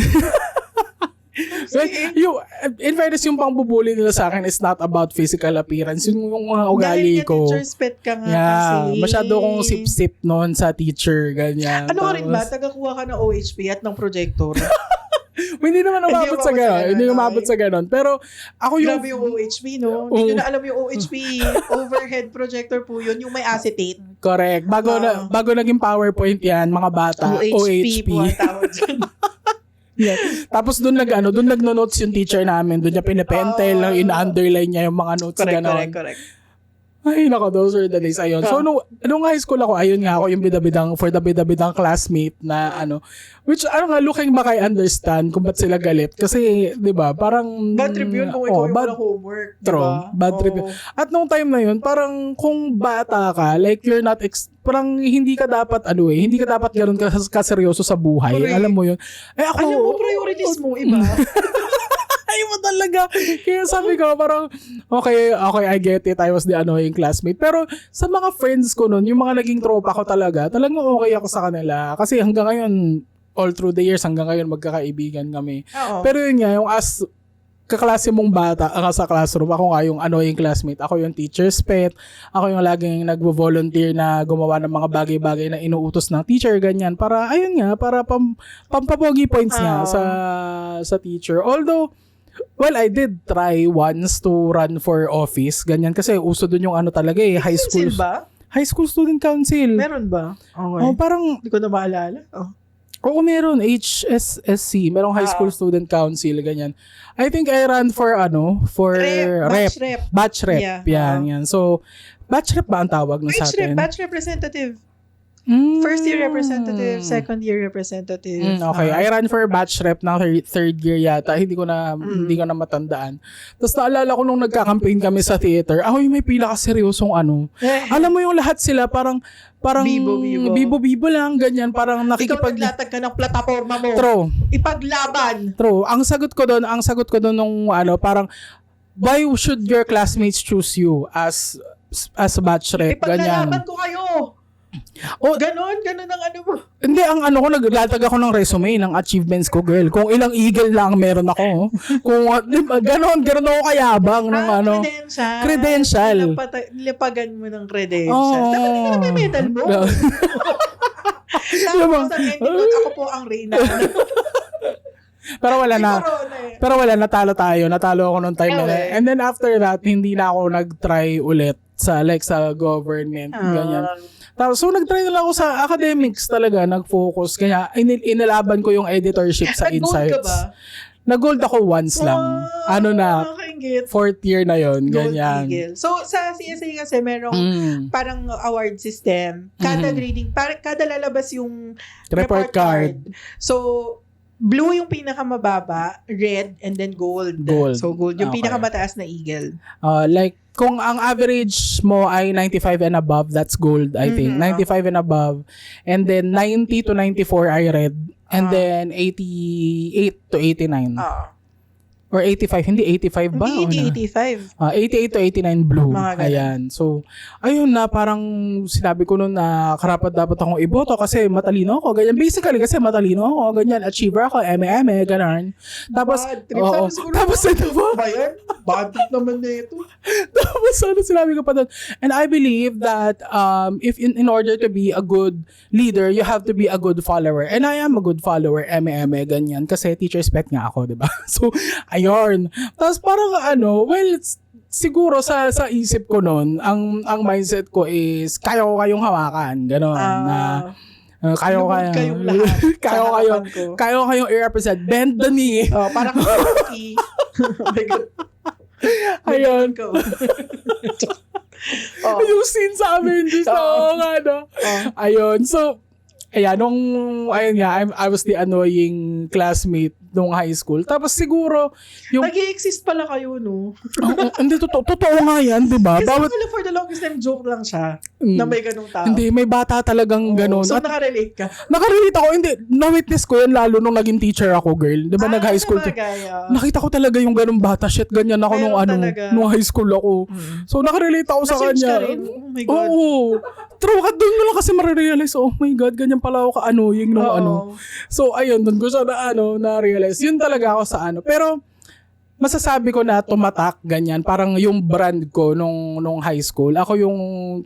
In fairness, yung pangbubuli nila sa akin is not about physical appearance. Yung mga ugali ko. Dahil teacher's pet ka nga kasi. Masyado kong sip-sip noon sa teacher. Ganyan. Ano rin ba? Tagakuha ka ng OHP at ng projector? Hindi naman umabot sa gano'n. Hindi umabot sa gano'n. Pero ako yung... Grabe yung OHP, no? Hindi nyo na alam yung OHP. Overhead projector po yun. Yung may acetate. Correct. Bago naging PowerPoint yan, mga bata. OHP. po ang tawag dyan. Yeah. Tapos doon nagno-notes yung teacher namin. Doon niya pinipentel, ina-underline niya yung mga notes. Correct. Ay, nako, those are the days. Ayun. So, nung high school ako, ayun nga ako yung for the bida-bidang classmate na which, looking back, I understand kung ba't sila galit. Kasi, di ba, parang... Bad trip yun kung ikaw yung walang homework. True. Diba? Bad trip yun. At nung time na yun, parang kung bata ka, like you're not, parang hindi ka dapat, hindi ka dapat ganun kaseryoso sa buhay. Correct. Alam mo yun. Ako, alam mo, priorities mo, iba. ay mo talaga. Kaya sabi ko, parang, okay, I get it. I was the annoying classmate. Pero sa mga friends ko nun, yung mga naging tropa ko talagang okay ako sa kanila. Kasi hanggang ngayon, all through the years, hanggang ngayon, magkakaibigan kami. Oo. Pero yun nga, yung as kaklase mong bata sa classroom, ako nga yung annoying classmate. Ako yung teacher's pet. Ako yung laging nagvo-volunteer na gumawa ng mga bagay-bagay na inuutos ng teacher, ganyan. Para, ayun nga, para pampapogi points nga sa teacher. Although, well, I did try once to run for office, ganyan. Kasi uso dun yung talaga high school. Council ba? High school student council. Meron ba? Okay. Parang, hindi ko na maalala. oo, meron. HSSC. Merong high school student council, ganyan. I think I ran for rep. Batch rep. Yeah. Yan. So, batch rep ba ang tawag nun sa atin? Batch representative. First year representative, second year representative. Okay, I ran for batch rep ng third year yata. Hindi ko na matandaan. Tapos naalala ko nung nagka-campaign kami sa theater, ako yung may pila ka seryosong alam mo yung lahat sila parang bibo lang, ganyan. Parang ikaw naglatag ka ng plataforma mo. True. Ipaglaban. True. Ang sagot ko doon nung parang, why should your classmates choose you as batch rep? Ganyan. Ipaglalaban ko kayo. Ganon ang mo. Hindi, ko, naglatag ako ng resume, ng achievements ko, girl. Kung ilang eagle lang meron ako. Kung, ganon ako kayabang ng credential. Nilapagan mo ng credential. Dapat hindi na may medal mo. Tapos ang ending nun, ako po ang Reyna. Pero wala, natalo tayo. Natalo ako nung time na. And then after that, hindi na ako nag-try ulit sa government. Ganyan. Tapos, so nag-try na lang ako sa academics talaga, nag-focus. Kaya inilaban ko yung editorship sa Insights. Nag-gold ka ba? Nag-gold ako once lang. Fourth year na yon, ganyan. Eagle. So, sa CSA kasi merong parang award system. Kada grading, kada lalabas yung report card. So, blue yung pinakamababa, red, and then gold. So, gold yung pinakamataas na eagle. Like, kung ang average mo ay 95 and above, that's gold, I think. 95 and above. And then, 90 to 94 ay red. And then, 88 to 89. Or 85. Hindi 85 ba? Hindi 85. 88 to 89 blue. Ayan. So, ayun na, parang sinabi ko noon na karapat dapat akong iboto kasi matalino ako. Ganyan. Basically, kasi matalino ako. Ganyan. Achiever ako. M.E. Ganun. Tapos, tapos ito ba? Bad trip naman na ito. Tapos, sinabi ko pa doon. And I believe that if in order to be a good leader, you have to be a good follower. And I am a good follower. M.E. Ganyan. Kasi teacher's pet nga ako, diba? So, ayun. Tapos parang siguro sa isip ko noon, ang mindset ko is kaya ko kayong hawakan, gano'n. Kaya ko kayong i-represent. Bend the knee. Parang Rocky. Ayun. Yung scene sa Avengers. Ayun. So, I was the annoying classmate nung high school. Tapos siguro, yung... Nag-i-exist pala kayo, no? Hindi, totoo nga yan, di ba? Kasi for the longest time, joke lang siya na may ganung tao. Hindi, may bata talagang ganun. So, nakarelate ka? Nakarelate ako. Hindi, na-witness ko yan lalo nung naging teacher ako, girl. Di ba, nag-high school. Nakita ko talaga yung ganung bata. Shit, ganyan ako nung high school ako. So, nakarelate ako sa kanya. Ka rin? Oh my God. Oo. True, doon mo lang kasi marirealize, oh my God, ganyan pala ako ka-annoying nung So, ayun, doon ko siya na-realize. Yun talaga ako sa Pero, masasabi ko na tumatak, ganyan. Parang yung brand ko nung high school. Ako yung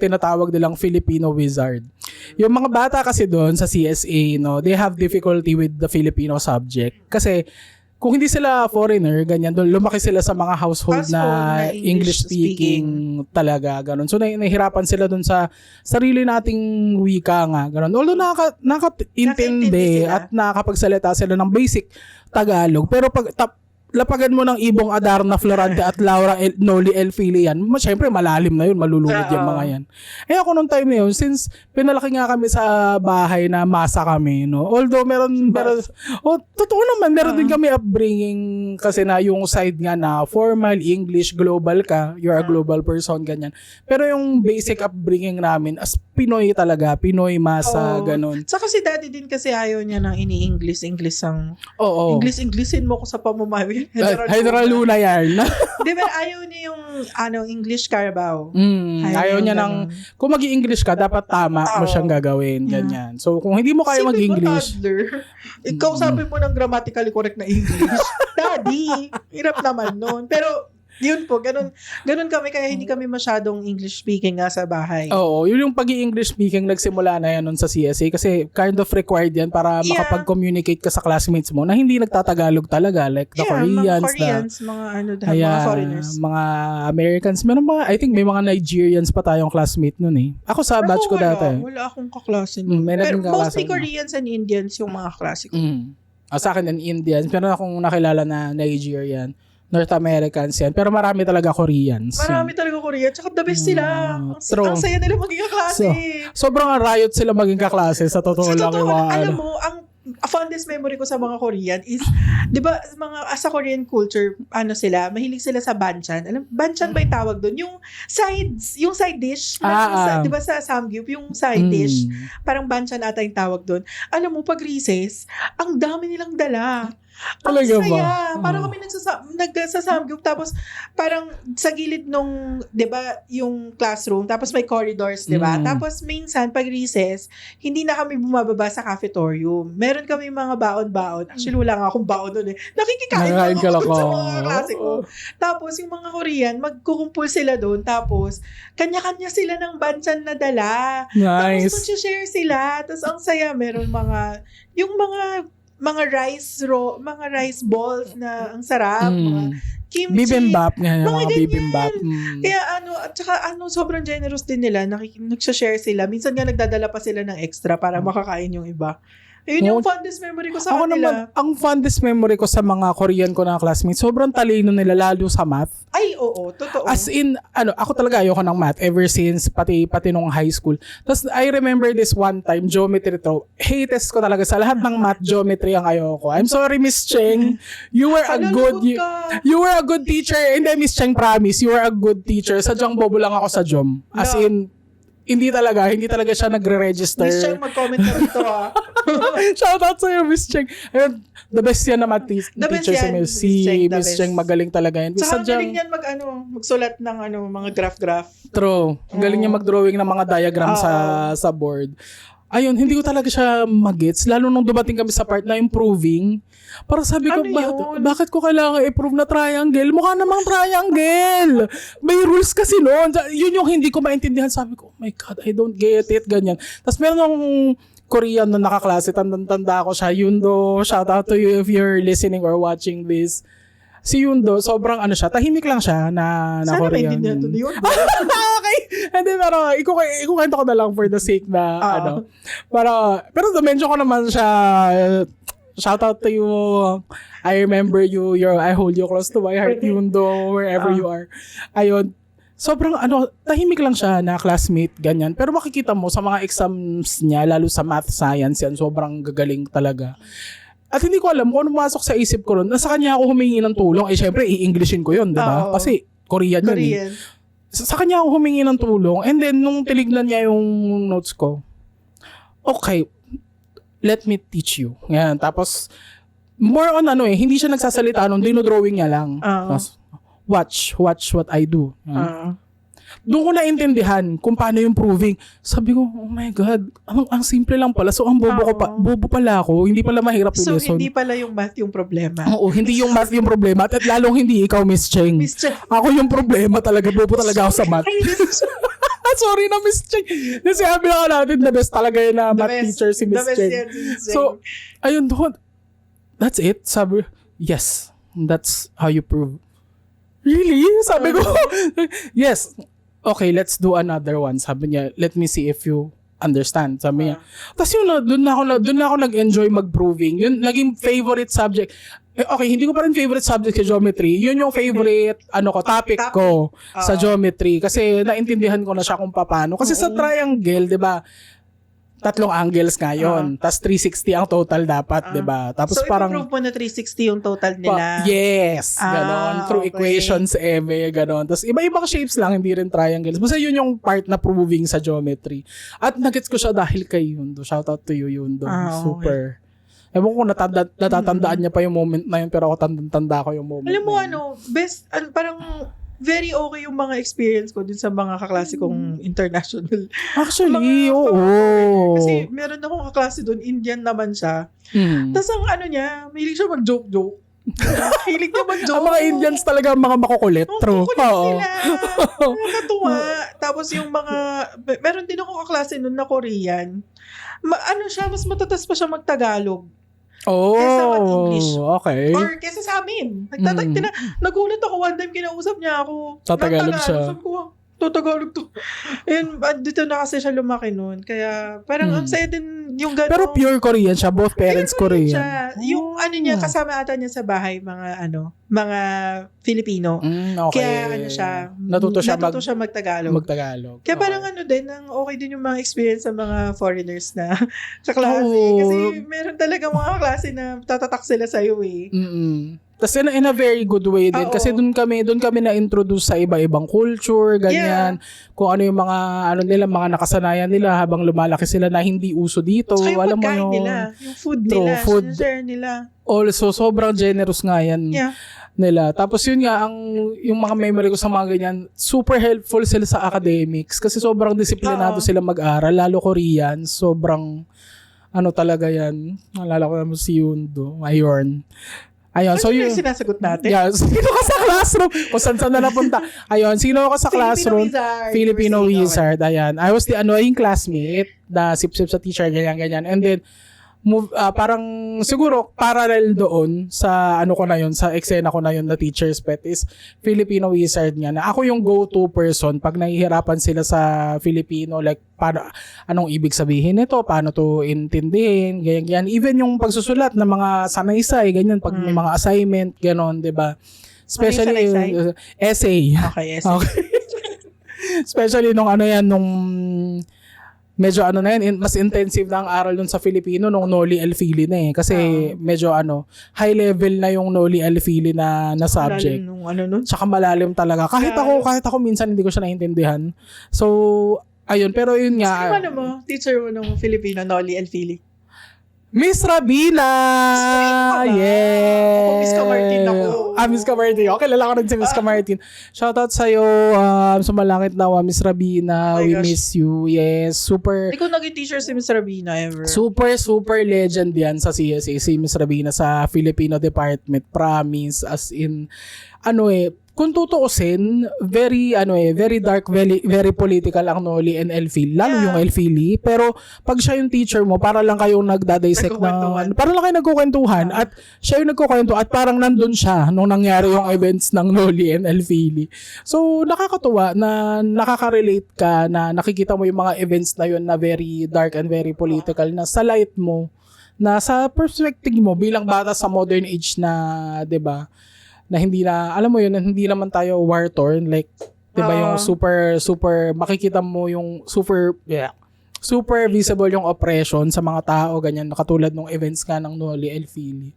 tinatawag nilang Filipino wizard. Yung mga bata kasi doon sa CSA, they have difficulty with the Filipino subject. Kasi, kung hindi sila foreigner, ganyan, lumaki sila sa mga household na English speaking talaga, ganun. So, nahihirapan sila dun sa sarili nating wika nga, ganun. Although, nakakaintindi at nakakapagsalita sila ng basic Tagalog. Pero lapagan mo ng Ibong Adarna Florante at Laura Noli El Fili yan, syempre malalim na yun, malulunod yung mga yan. Eh ako nung time na yun, since pinalaki nga kami sa bahay na masa kami, no? Although meron totoo naman, meron din kami upbringing kasi na yung side nga na formal, English, global ka, you're a global person, ganyan. Pero yung basic upbringing namin, as Pinoy talaga, Pinoy masa, ganun. Saka si daddy din kasi ayaw niya ng ini-English ang English-Englishin mo ko sa pamamawi. General Luna yan. Di ba ayaw niya yung English Carabao? Ayaw niya ng, kung mag-i-English ka, dapat tama mo siyang gagawin. Ganyan. So, kung hindi mo kaya mag-English. Ikaw sabi mo ng grammatically correct na English. Daddy, hirap naman nun. Pero, yun po, ganun kami, kaya hindi kami masyadong English speaking nga sa bahay. Oo, yun yung pag-i-English speaking, nagsimula na yan nun sa CSA kasi kind of required yan para makapag-communicate ka sa classmates mo na hindi nagtatagalog talaga, like the Koreans, mga foreigners. Mga Americans, meron mga, I think may mga Nigerians pa tayong classmate nun eh. Ako sa batch ko dati. Wala akong kaklase nun. Pero mostly Koreans and Indians yung mga klase ko. Sa akin and Indians, pero akong nakilala na Nigerian. North Americans yan. Pero marami talaga Koreans. Marami talaga Koreans. Tsaka the best sila. Ang saya nila maging kaklase. Sobrang riot sila maging kaklase. Sa totoo lang. Alam mo, ang fondest memory ko sa mga Korean is, di ba, sa Korean culture, mahilig sila sa banchan. Banchan ba yung tawag doon? Yung side dish. Di ba sa samgyup, yung side dish. Parang banchan ata yung tawag doon. Alam mo, pag recess, ang dami nilang dala. Ang saya. Parang kami nagsasamgyup tapos parang sa gilid nung, 'di ba, yung classroom tapos may corridors, 'di ba? Tapos minsan pag recess, hindi na kami bumababa sa cafetorium. Meron kami mga baon-baon. Actually wala nga akong baon doon eh. Nakikikain lang ako sa mga klase ko. Tapos yung mga Korean, magkukumpul sila doon tapos kanya-kanya sila ng banchan na dala. Nice. Tapos mag-share sila. Tapos ang saya, meron mga rice balls na ang sarap, mga kimchi, bibimbap mga bibimbap. Kaya at saka sobrang generous din nila, nagsha-share sila. Minsan nga nagdadala pa sila ng extra para makakain yung iba. Yun yung fondest memory ko sa kanila. Naman, ang fondest memory ko sa mga Korean ko na classmates, sobrang talino nila, lalo sa math. Ay, oo, totoo. As in, ako talaga ayoko ng math ever since, pati nung high school. Tapos, I remember this one time, geometry throw. Hatest ko talaga sa lahat ng math, geometry ang ayoko. I'm sorry, Miss Cheng. You were a good teacher. Hindi, Miss Cheng, promise. You were a good teacher. Sadyang bobo lang ako sa geom. As in, hindi talaga siya nagre-register. Miss Cheng, mag-comment ka rito ha. Shoutout sa'yo, Miss Cheng. Ayun, the best yan na math teacher si Miss Cheng. Magaling talaga yan. Saka galing yan magsulat ng mga graph. True. Galing niya mag-drawing ng mga diagram sa board. Ayun, hindi ko talaga siya mag-gets. Lalo nung dumating kami sa part na improving. Parang sabi ko, bakit ko kailangan i-prove na triangle? Mukha namang triangle. May rules kasi noon. Yun yung hindi ko maintindihan. Sabi ko, oh my God, I don't get it. Ganyan. Tapos meron nung Korean na nakaklase. Tanda ko siya. Yundo, shout out to you if you're listening or watching this. Si Yundo, sobrang tahimik lang siya na sana Korean. Sana maintindihan to ni Yundo. Okay. Hindi, pero ikukwento ko na lang for the sake na pero na-mention ko naman siya. Shout out to you. I remember you. I hold you close to my heart, Yundo, wherever you are. Ayun. Sobrang tahimik lang siya na classmate, ganyan. Pero makikita mo sa mga exams niya, lalo sa math science yan, sobrang gagaling talaga. At hindi ko alam kung ano pumasok sa isip ko ron. Nasa kanya ako humingi ng tulong. Syempre, i-Englishin ko yun, diba? Kasi Korean yun eh. Sa kanya ako humingi ng tulong. And then, nung tinignan niya yung notes ko, okay, let me teach you. Yan. Tapos, more on hindi siya nagsasalita nung dinodrawing niya lang. Tapos, watch what I do. Doon ko naintindihan kung paano yung proving. Sabi ko, oh my God, ang simple lang pala. So, ang bobo pala ako. Hindi pala mahirap yung lesson. So, hindi pala yung math yung problema. Oo, hindi yung math yung problema. At lalong hindi ikaw, Miss Cheng. Ako yung problema talaga. Bobo talaga ako sa math. Sorry na, Miss Cheng. Kasi sabi ako natin, the best talaga yun na math teacher si Miss Cheng. So, ayun doon. That's it. Sabi, yes, that's how you prove. Really? Sabi ko, yes. Okay, let's do another one. Sabi niya, let me see if you understand. Sabi niya. Tapos yun, doon na ako nag-enjoy mag-proving. Yun, naging favorite subject. Okay, hindi ko pa rin favorite subject sa geometry. Yun yung favorite topic ko sa geometry. Kasi naintindihan ko na siya kung paano. Kasi sa triangle, di ba, 3 angles nga yun. Tapos 360 ang total dapat, di ba? Tapos so, parang i-prove mo na 360 yung total nila? Yes, ganon. Through equations, ganon. Tapos iba-ibang shapes lang, hindi rin triangles. Basta yun yung part na proving sa geometry. At nagets ko siya dahil kay Yundo. Shout out to you, Yundo. Super. Ewan ko kung natatandaan niya pa yung moment na yun, pero ako tanda ko yung moment. Alam mo parang very okay yung mga experience ko dun sa mga kaklase kong international. Actually, oo. Kasi meron akong kaklase dun, Indian naman siya. Tapos ang mahilig siya mag-joke-joke. Hilig niya mag-joke. Ang mga Indians talaga mga makukulit. True. Makukulit sila. Nakakatuwa. Tapos yung meron din akong kaklase nun na Korean. Mas matatas pa siya mag-Tagalog. Kesa mag-English. Okay. Or kesa sa amin. Nagulat ako one time kinausap niya ako. Tagalog siya. Sabi ko, Tagalog to. And dito na kasi siya lumaki noon. Kaya parang ang saya din yung gano'n. Pero pure Korean siya. Both parents Korean. Siya. Yung niya, kasama ata niya sa bahay, mga Filipino. Okay. Kaya siya, natuto siya mag-Tagalog. Kaya parang okay din yung mga experience sa mga foreigners na kaklase. Kasi meron talaga mga klase na tatatak sila sa'yo eh. Tapos in a very good way din. Kasi doon kami na-introduce sa iba-ibang culture, ganyan. Yeah. Kung ano yung mga nakasanayan nila habang lumalaki sila na hindi uso dito. Saka yung alam mo pagkain nila, yung food nila, share nila. Also, sobrang generous nga yan nila. Tapos yun nga, yung mga memory ko sa mga ganyan, super helpful sila sa academics. Kasi sobrang disiplinado sila mag-aral, lalo Korean. Sobrang, talaga yan. Nalala ko naman si Yundo. Ayun, so yung sinasagot natin? Yeah, sino ka sa classroom? Kung saan na napunta. Ayun, sino ka sa classroom? Filipino Wizard. Ayan. I was the annoying classmate na sip-sip sa teacher, ganyan. And then, parang siguro parallel doon sa sa eksena ko na yun na teacher's pet is Filipino Wizard nga na ako yung go-to person pag nahihirapan sila sa Filipino, like paano, anong ibig sabihin nito, paano to intindihin, ganyan. Even yung pagsusulat ng mga sanaysay, ganyan, pag may mga assignment, ganon, diba? Especially essay. Okay, essay. Okay. Especially nung medyo mas intensive na ang aral dun sa Filipino nung Noli Elfili na eh. Kasi medyo high level na yung Noli Elfili na subject. Tsaka malalim talaga. Kahit ako minsan hindi ko siya naintindihan. So, ayun. Pero yun nga. Sino mo? Teacher mo nung Filipino, Noli Elfili? Miss Rabina! Yes! Ako, Miss Camartin ako. Miss Camartin. Okay, kilala ko rin si Miss Camartin. Shoutout sa'yo, sumalangit na Miss Rabina. We miss you. Yes, super. Hindi ko naging teacher si Miss Rabina ever. Super, super legend yan sa CSA. Si Miss Rabina sa Filipino Department. Promise. As in, kung tutuusin, very dark, very political ang Noli and Elfili. Lalo yung Elfili. Pero pag siya yung teacher mo, para lang kayong nagdadissect para lang kayo nagkukwentuhan at siya yung nagkukwento at parang nandun siya nung nangyari yung events ng Noli and Elfili. So, nakakatuwa na nakaka-relate ka na nakikita mo yung mga events na yun na very dark and very political na sa light mo, na sa perspective mo bilang bata sa modern age na, 'di ba? Na hindi na, alam mo yun, hindi naman tayo war-torn, like, diba yung super makikita mo yung super visible yung oppression sa mga tao, ganyan, katulad ng events nga ng Noli Elfili.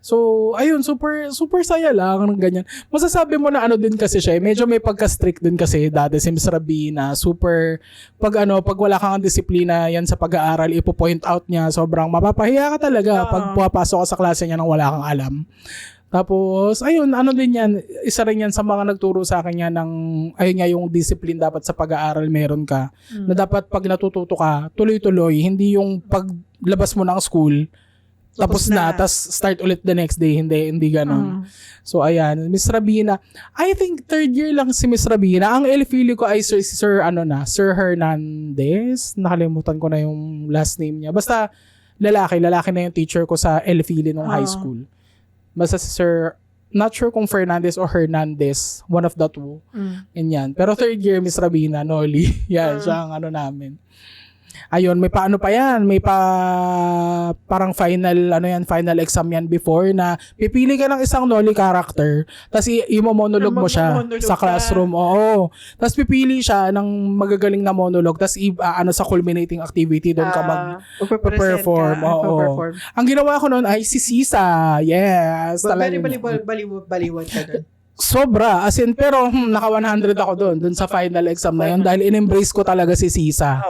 So, ayun, super saya lang, ganyan. Masasabi mo na din kasi siya, medyo may pagka-strict din kasi dati si Miss Rabina, super, pag wala kang disiplina yan sa pag-aaral, ipo-point out niya, sobrang mapapahiya ka talaga pag pumapasok ka sa klase niya nang wala kang alam. Tapos, ayun, din yan, isa rin yan sa mga nagturo sa akin yan ayun nga yung discipline dapat sa pag-aaral meron ka. Na dapat pag natututo ka, tuloy-tuloy, hindi yung paglabas mo ng school, tapos start ulit the next day, hindi ganun. So, ayan, Miss Rabina, I think 3rd year lang si Miss Rabina. Ang Elfili ko ay Sir Hernandez, nakalimutan ko na yung last name niya. Basta, lalaki na yung teacher ko sa Elfili nung high school. Basta si Sir, not sure kung Fernandez or Hernandez, one of the two. Ganyan. Pero 3rd year, Miss Rabina, Noli. Yan, siya ang namin. Ayun, may paano pa yan, may parang final exam yan before na pipili ka ng isang Noli character, tapos i-monologue mo siya sa classroom. Oo. Tapos pipili siya ng magagaling na monologue, tapos sa culminating activity doon ka mag-perform. Oo. Ang ginawa ko noon ay si Sisa. Yes. Very baliwan ka doon. Sobra, as in, pero naka 100 ako doon sa final exam na yun dahil in-embrace ko talaga si Sisa.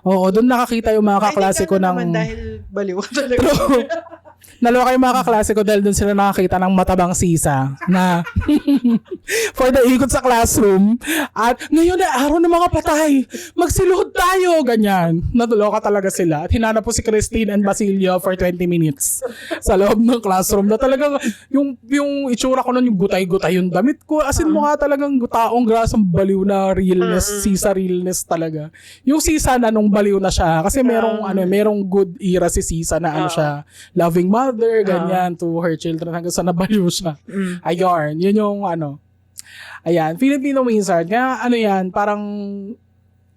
Oo, doon nakakita yung mga kaklase ko ng... naman dahil baliw talaga. Naloka yung mga kaklase ko dahil doon sila nakakita ng matabang Sisa na for the ikot sa classroom. At ngayon na araw ng mga patay, magsiluhod tayo, ganyan. Natuloka talaga sila. At hinanap po si Christine and Basilio for 20 minutes sa loob ng classroom na talagang yung itsura ko nun, yung gutay-gutay yung damit ko. As in, mukha talagang taong grasang baliw na realness, Sisa realness talaga. Yung Sisa na nung baliw na siya kasi merong good era si Sisa na siya, loving mother, ganyan, to her children hanggang sa nabaliw siya. Ayun, yun yung ayan, Filipino Wizard. Kaya yan, parang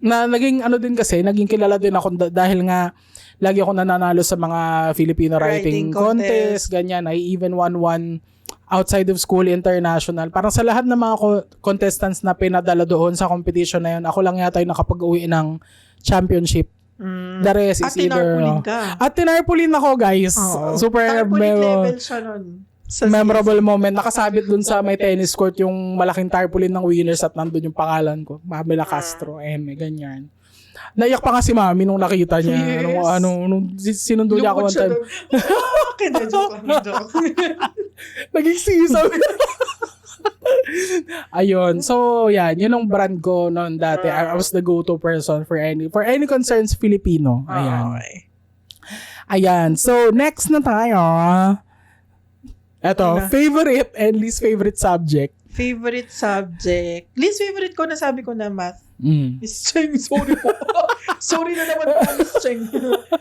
naging din kasi, naging kilala din ako dahil nga lagi ako nananalo sa mga Filipino writing contest, ganyan. I even won one outside of school international. Parang sa lahat ng mga contestants na pinadala doon sa competition na yun, ako lang yata yung nakapag-uwi ng championship. The rest is either... At tinarpulin ako, guys. Super level siya nun. Memorable moment. Nakasabit dun sa may tennis court yung malaking tarpaulin ng winners at nandun yung pangalan ko. Mabela Castro, ganyan. Naiyak pa nga si Mami nung nakita niya. Yes. Nung sinundo niya ako one time. Joke. Naging Sisa. Ayun. So, yan. Yun ang brand ko noon dati. I was the go-to person for any concerns Filipino. Ayan. Okay. Ayan. So, next na tayo. Eto, favorite and least favorite subject. Favorite subject. Least favorite ko, nasabi ko na math. Miss Cheng, sorry po. Sorry na naman po, Miss Cheng.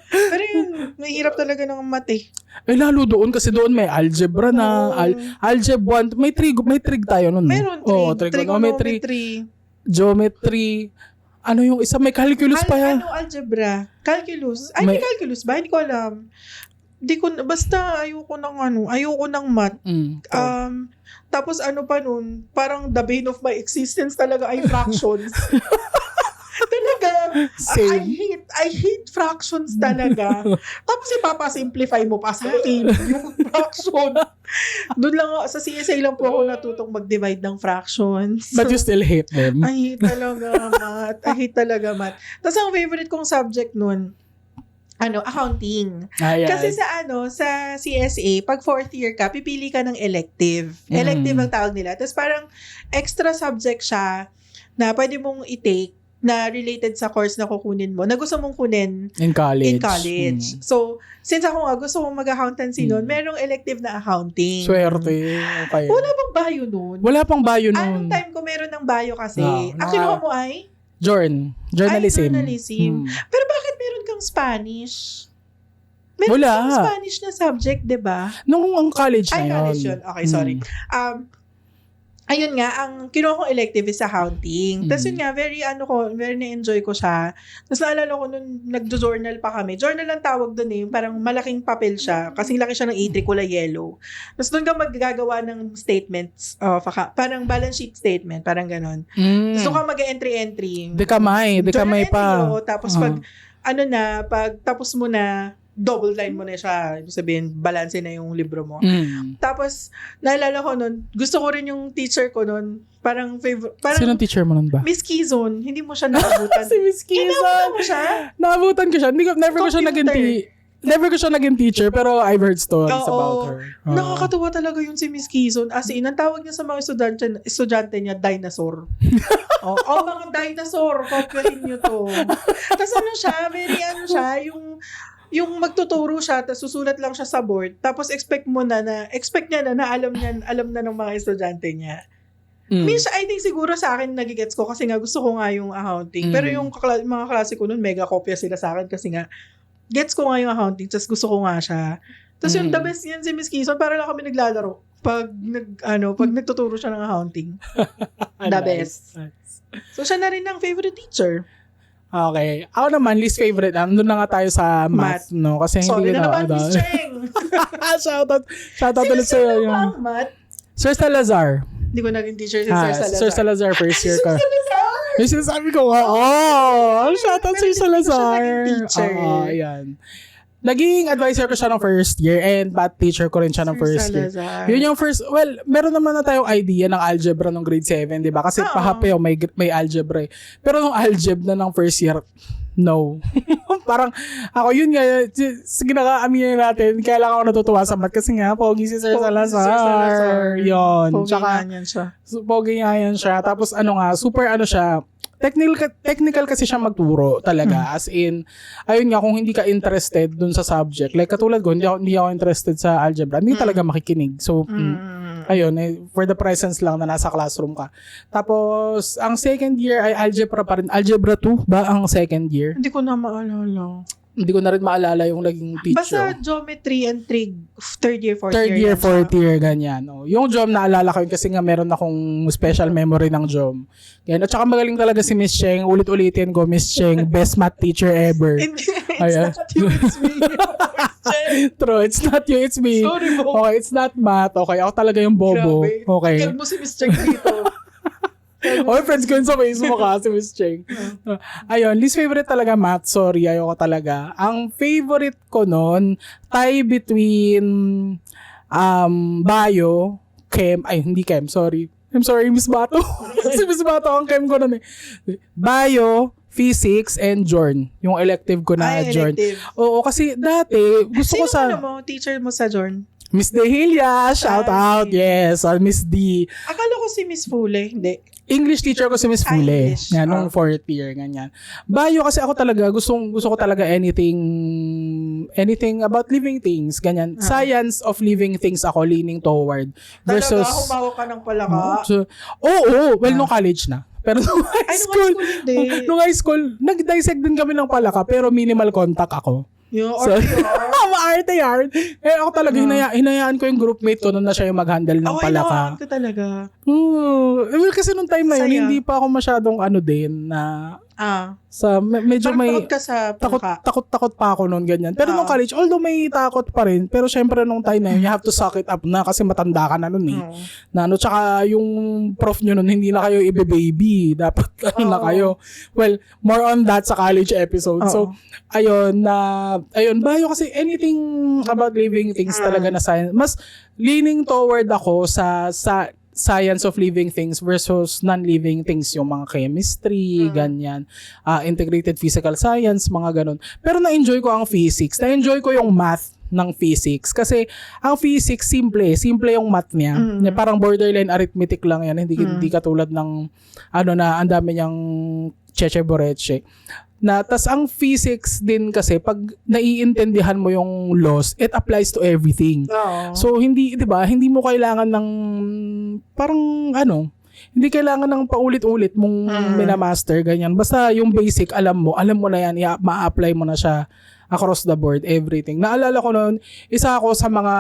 Pero yun, mahirap talaga ng math eh. Lalo doon kasi doon may algebra na, algebra 1, may trig tayo nun. Meron trigonometry. Geometry. Ano yung isa, may calculus pa yan. Algebra? Calculus? May calculus ba? Hindi ko alam. Basta ayoko ng math. Tapos pa nun, parang the bane of my existence talaga ay fractions. Talaga. I hate fractions talaga. Tapos ipapasimplify mo pa sa akin yung fraction. Doon lang sa CSA lang po ako natutong mag-divide ng fractions. But you still hate them. I hate talaga math. Tapos ang favorite kong subject nun, accounting. Kasi sa CSA, pag fourth year ka, pipili ka ng elective. Elective ang tawag nila. Tapos parang extra subject siya na pwede mong i-take na related sa course na kukunin mo, na gusto mong kunin in college. So, since ako nga gusto mong mag-accountancy noon, merong elective na accounting. Swerte. Okay. Wala pang bio noon. Wala pang bio noon. Anong time ko meron ng bio kasi? Ang kinuha mo ay? Journalism. Pero bakit meron kang Spanish? Meron kang Spanish na subject, di ba? Nung ang college na yun. College yun. Okay, sorry. Ayun nga, ang kinuha kong elective is accounting. Tapos yun nga, very na-enjoy ko siya. Tapos naalala ko nung nagjo-journal pa kami. Journal ang tawag doon eh. Parang malaking papel siya. Kasing laki siya ng A3 kulay yellow. Tapos doon ka maggagawa ng statements. Parang balance sheet statement. Parang ganon. Tapos doon ka mag-entry-entry. Dekamay pa. Tapos pag tapos mo na, double line mo na siya. Ibig sabihin, balance na yung libro mo. Tapos, naalala ko nun, gusto ko rin yung teacher ko nun. Parang sinong teacher mo nun ba? Miss Kizon. Hindi mo siya naabutan. Si Miss Kizon. Naabutan mo siya? Naabutan ko siya. Never ko siya naging teacher, pero I've heard stories about her. Nakakatuwa talaga yun si Miss Kizon. As in, ang tawag niya sa mga estudyante niya, dinosaur. Mga dinosaur. Kopyahin niyo to. Tapos yung magtuturo siya, tapos susulat lang siya sa board, tapos expect niya na alam na ng mga estudyante niya. Minsan, I think siguro sa akin nagigets ko kasi nga gusto ko nga yung accounting. Pero yung mga klase ko nun, mega kopya sila sa akin kasi nga, gets ko nga yung accounting, tapos gusto ko nga siya. Tapos yung the best yan si Miss Kison, para lang kami naglalaro pag nagtuturo siya ng accounting. The best. So, siya na rin ang favorite teacher. Okay. Ako naman, least favorite. Nandun na nga tayo sa math, no? Kasi Sorry hindi na ko naman, Miss Cheng. Shoutout ulit sa'yo. Sino ang math? Sir Salazar. Hindi ko naging teacher si Sir Salazar. Sir Salazar, first year ka. Sir Salazar! Yung sinasabi ko nga, shoutout Sir Salazar. Pero hindi ko siya naging teacher. Ayan. Naging advisor ko siya ng first year and math teacher ko rin siya ng first year. Yun yung first, well, meron naman na tayong idea ng algebra ng grade 7, di ba? Kasi pahapi may algebra eh. Pero nung algebra na ng first year, no. Parang, ako yun nga, sige nakaamin natin, kaya lang ako natutuwa sa math kasi nga, pogi si Sir Salazar. Yun. Pogi nga yan siya. Pogi nga yan siya. Tapos super siya, technical kasi siya magturo talaga. As in, ayun nga, kung hindi ka interested dun sa subject, like katulad ko, hindi ako interested sa algebra, hindi talaga makikinig. So, ayun, for the presence lang na nasa classroom ka. Tapos, ang second year ay algebra pa rin. Algebra 2 ba ang second year? Hindi ko na maalala. Hindi ko na rin maalala yung naging teacher. Basta geometry and trig, third year, fourth Third year, fourth year, ganyan. Yung geom, naalala ko yun kasi nga meron akong special memory ng geom. Ganyan. At saka magaling talaga si Miss Cheng. Ulit-ulitin ko, Miss Cheng, best math teacher ever. It's not you, it's me. True, it's not you, it's me. Sorry mo. Okay, it's not math. Okay, ako talaga yung bobo. Grabe. Okay. Kaya mo si Mr. dito. Okay, friends ko yun sa Facebook si Miss Cheng. Ayun, least favorite talaga math. Sorry, ayoko talaga. Ang favorite ko nun, tie between bio, chem, hindi chem, sorry. I'm sorry, Miss Bato. Si Miss Bato ang chem ko nun eh. Bio, physics, and Jorn. Yung elective ko na Jorn. Oo, kasi dati, gusto ko sa... Sino mo, teacher mo sa Jorn? Miss Dehilia, shout out. Yes, Miss D. Akala ko si Miss Fule, hindi. English teacher ko si Miss Fule. Yan, nung fourth year, ganyan. Bio kasi ako talaga, gusto ko talaga anything about living things, ganyan. Science of living things ako leaning toward. Versus... Talaga, humawa ka ng palaka? Well, nung college na. Pero nung high school, nag-dissect din kami ng palaka, pero minimal contact ako. Yung arte yard. Ako talaga, hinayaan ko yung groupmate ko noon na siya yung mag-handle ng palaka. Ako talaga. Well, kasi nung time na yun, hindi pa ako masyadong din na medyo may takot ka sa palaka. Takot pa ako noon, ganyan. Pero nung college, although may takot pa rin, pero syempre nung time na yun, you have to suck it up na kasi matanda ka na noon eh. Tsaka yung prof nyo noon, hindi na kayo ibe-baby. Dapat na kayo. Well, more on that sa college episode. So, ayun, bayo kasi anything about living things talaga na science. Mas leaning toward ako sa science of living things versus non-living things, yung mga chemistry, ganyan, integrated physical science, mga ganun. Pero na-enjoy ko ang physics. Na-enjoy ko yung math ng physics. Kasi ang physics, simple yung math niya. Parang borderline arithmetic lang yan. Hindi katulad ng, na ang dami niyang cheche boreche. Tas ang physics din kasi pag naiintindihan mo yung laws, it applies to everything. So hindi, 'di ba? Hindi mo kailangan ng hindi kailangan ng paulit-ulit mong minamaster ganyan. Basta yung basic alam mo na yan, ma-apply mo na siya across the board, everything. Naalala ko noon, isa ako sa mga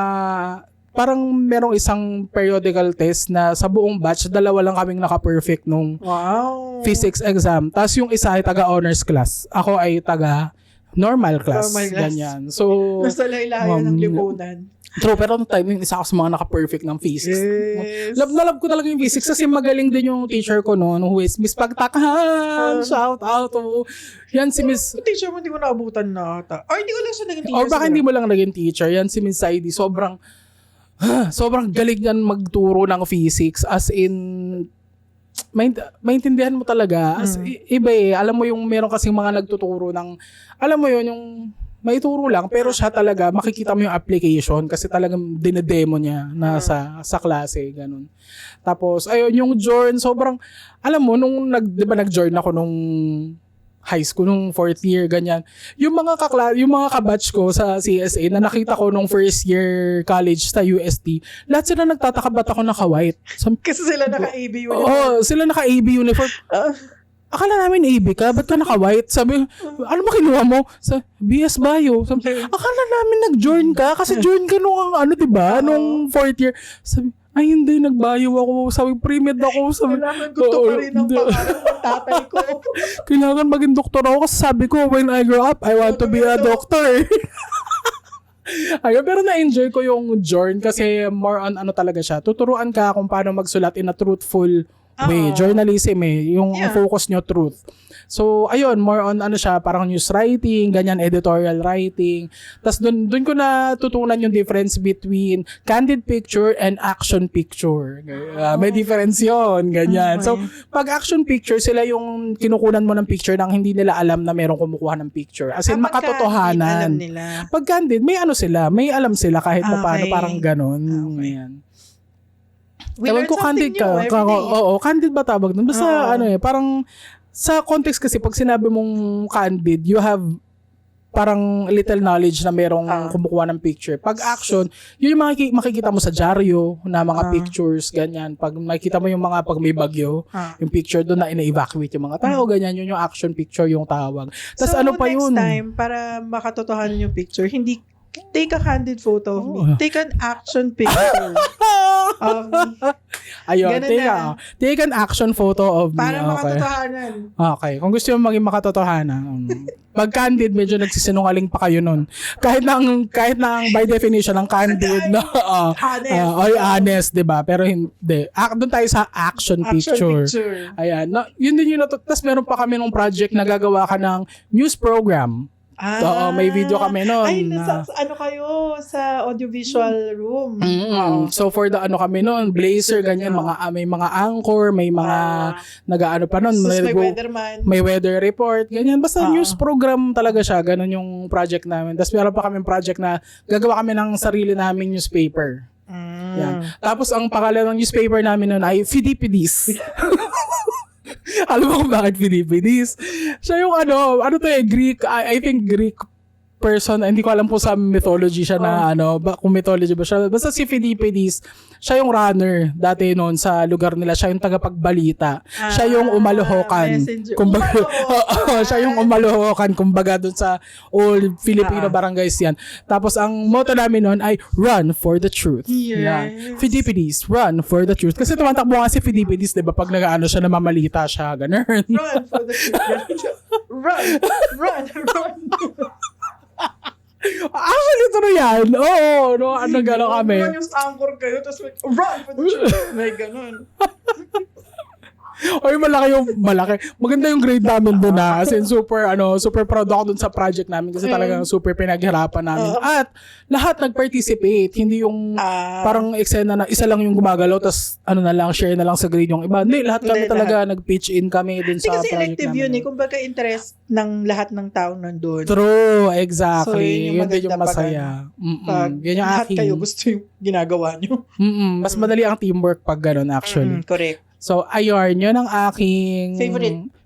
parang merong isang periodical test na sa buong batch, 2 lang kaming naka-perfect nung physics exam. Tapos yung isa ay taga-honors class. Ako ay taga-normal class. Ganyan. So, nasa laylayan ng lipunan. True, pero nung time, isa ako sa mga naka-perfect ng physics. Yes. Love ko talaga yung physics kasi magaling din yung teacher ko noon, who is Miss Pagtakahan. Shout out. Yan si Miss... Teacher mo, hindi ko naabutan na ata. Or hindi ko lang siya naging teacher. Or baka hindi mo lang naging teacher. Yan si Miss Saidi. Sobrang galing yan magturo ng physics, as in maintindihan mo talaga as iba eh. Alam mo yung meron kasing mga nagtuturo ng, alam mo yun, yung may turo lang pero siya talaga makikita mo yung application kasi talagang dinedemo niya na sa klase, ganun. Tapos ayun, yung join, sobrang, alam mo nung nag-join ako nung high school, nung 4th year, ganyan. Yung mga kabatch ko sa CSA na nakita ko nung first year college sa UST, lahat sila nagtataka ba't ako naka-white. Kasi sila naka-AB uniform. Oo, sila naka-AB uniform. Akala namin AB ka, ba't ka naka-white? Sabi, ano ba kinuha mo? Sa BS Bio. Sabi, akala namin nag-join ka kasi join ka nung diba? Nung 4th year. Sabi, Ay, hindi, nagbayo ako. Sabi, pre-med ako. Sabi, Kailangan gusto pa rin ang pangarap ng tatay ko. Kailangan maging doktor ako kasi sabi ko, when I grow up, I want to be a doctor. Ayun, pero na-enjoy ko yung journey kasi more on ano talaga siya. Tuturuan ka kung paano magsulat in a truthful way. Journalism yung focus nyo truth. So, ayun, more on ano siya, parang news writing, ganyan, editorial writing. Tapos dun ko natutunan yung difference between candid picture and action picture. May difference yun, ganyan. So, pag action picture, sila yung kinukunan mo ng picture nang hindi nila alam na merong kumukuha ng picture. As in, makatotohanan. Pag candid, may ano sila, may alam sila kahit paano, parang ganun. Ayan. Ewan ko, candid ka. Oo, candid ba tawag nun? Basta parang sa context kasi pag sinabi mong candid, you have parang little knowledge na merong kumukuha ng picture. Pag action, yun yung makikita mo sa dyaryo na mga pictures, ganyan. Pag makikita mo yung mga pag may bagyo, yung picture doon na ina-evacuate yung mga tao, ganyan. Yun yung action picture yung tawag. Tapos so, ano pa yun? next time, para makatotohanan yung picture, hindi take a candid photo of me. Take an action picture of me. Ayun, take an action photo of me. Para makatotohanan. Okay. Kung gusto mo maging makatotohanan. Pag candid, medyo nagsisinungaling pa kayo nun. Kahit na by definition, ang candid na honest, diba? Pero hindi. Doon tayo sa action picture. Ayan. Yun din yung tapos meron pa kami nung project na gagawa ka ng news program. Oo, may video kami nun. Ay, ano kayo sa audiovisual room. So for the kami nun, blazer, ganyan, may mga anchor, may mga nag-ano pa nun. May weatherman. May weather report, ganyan. Basta news program talaga siya. Ganun yung project namin. Tapos meron pa kami project na gagawa kami ng sarili naming newspaper. Yan. Tapos ang pangalan ng newspaper namin nun ay Fidipidis. Alam mo kung bakit Fidipidis? Siya yung Greek, I think Greek person, hindi ko alam po sa mythology siya na kung mythology ba siya. Basta si Fidipidis, siya yung runner dati noon sa lugar nila, siya yung tagapagbalita. Siya yung umalohokan. Siya yung umalohokan, kumbaga doon sa old Filipino barangays yan. Tapos ang motto namin noon ay run for the truth. Yes. Fidipidis, run for the truth. Kasi tumatakbo nga si Fidipidis, di ba, pag nag-ano siya, namamalita siya, ganun. Run for the truth. Run. Actually, ito na yan. Oo, gano'n kami. Yung anchor kayo, tapos run for the truth. May ganun. Oy, malaki. Maganda yung grade namin doon na. As in, super proud ako doon sa project namin kasi talagang super pinaghirapan namin. At lahat nag-participate. Hindi yung parang eksena na isa lang yung gumagalaw tapos share na lang sa grade yung iba. Hindi, lahat kami talaga nag-pitch in kami doon sa project namin. Kasi elective yun kumbaga interest ng lahat ng tao nandun. True, exactly. So, yun din yung masaya. Yan yung lahat kayo gusto yung ginagawa nyo. Mas madali ang teamwork pag gano'n actually. Correct. So, ayun, yun ang aking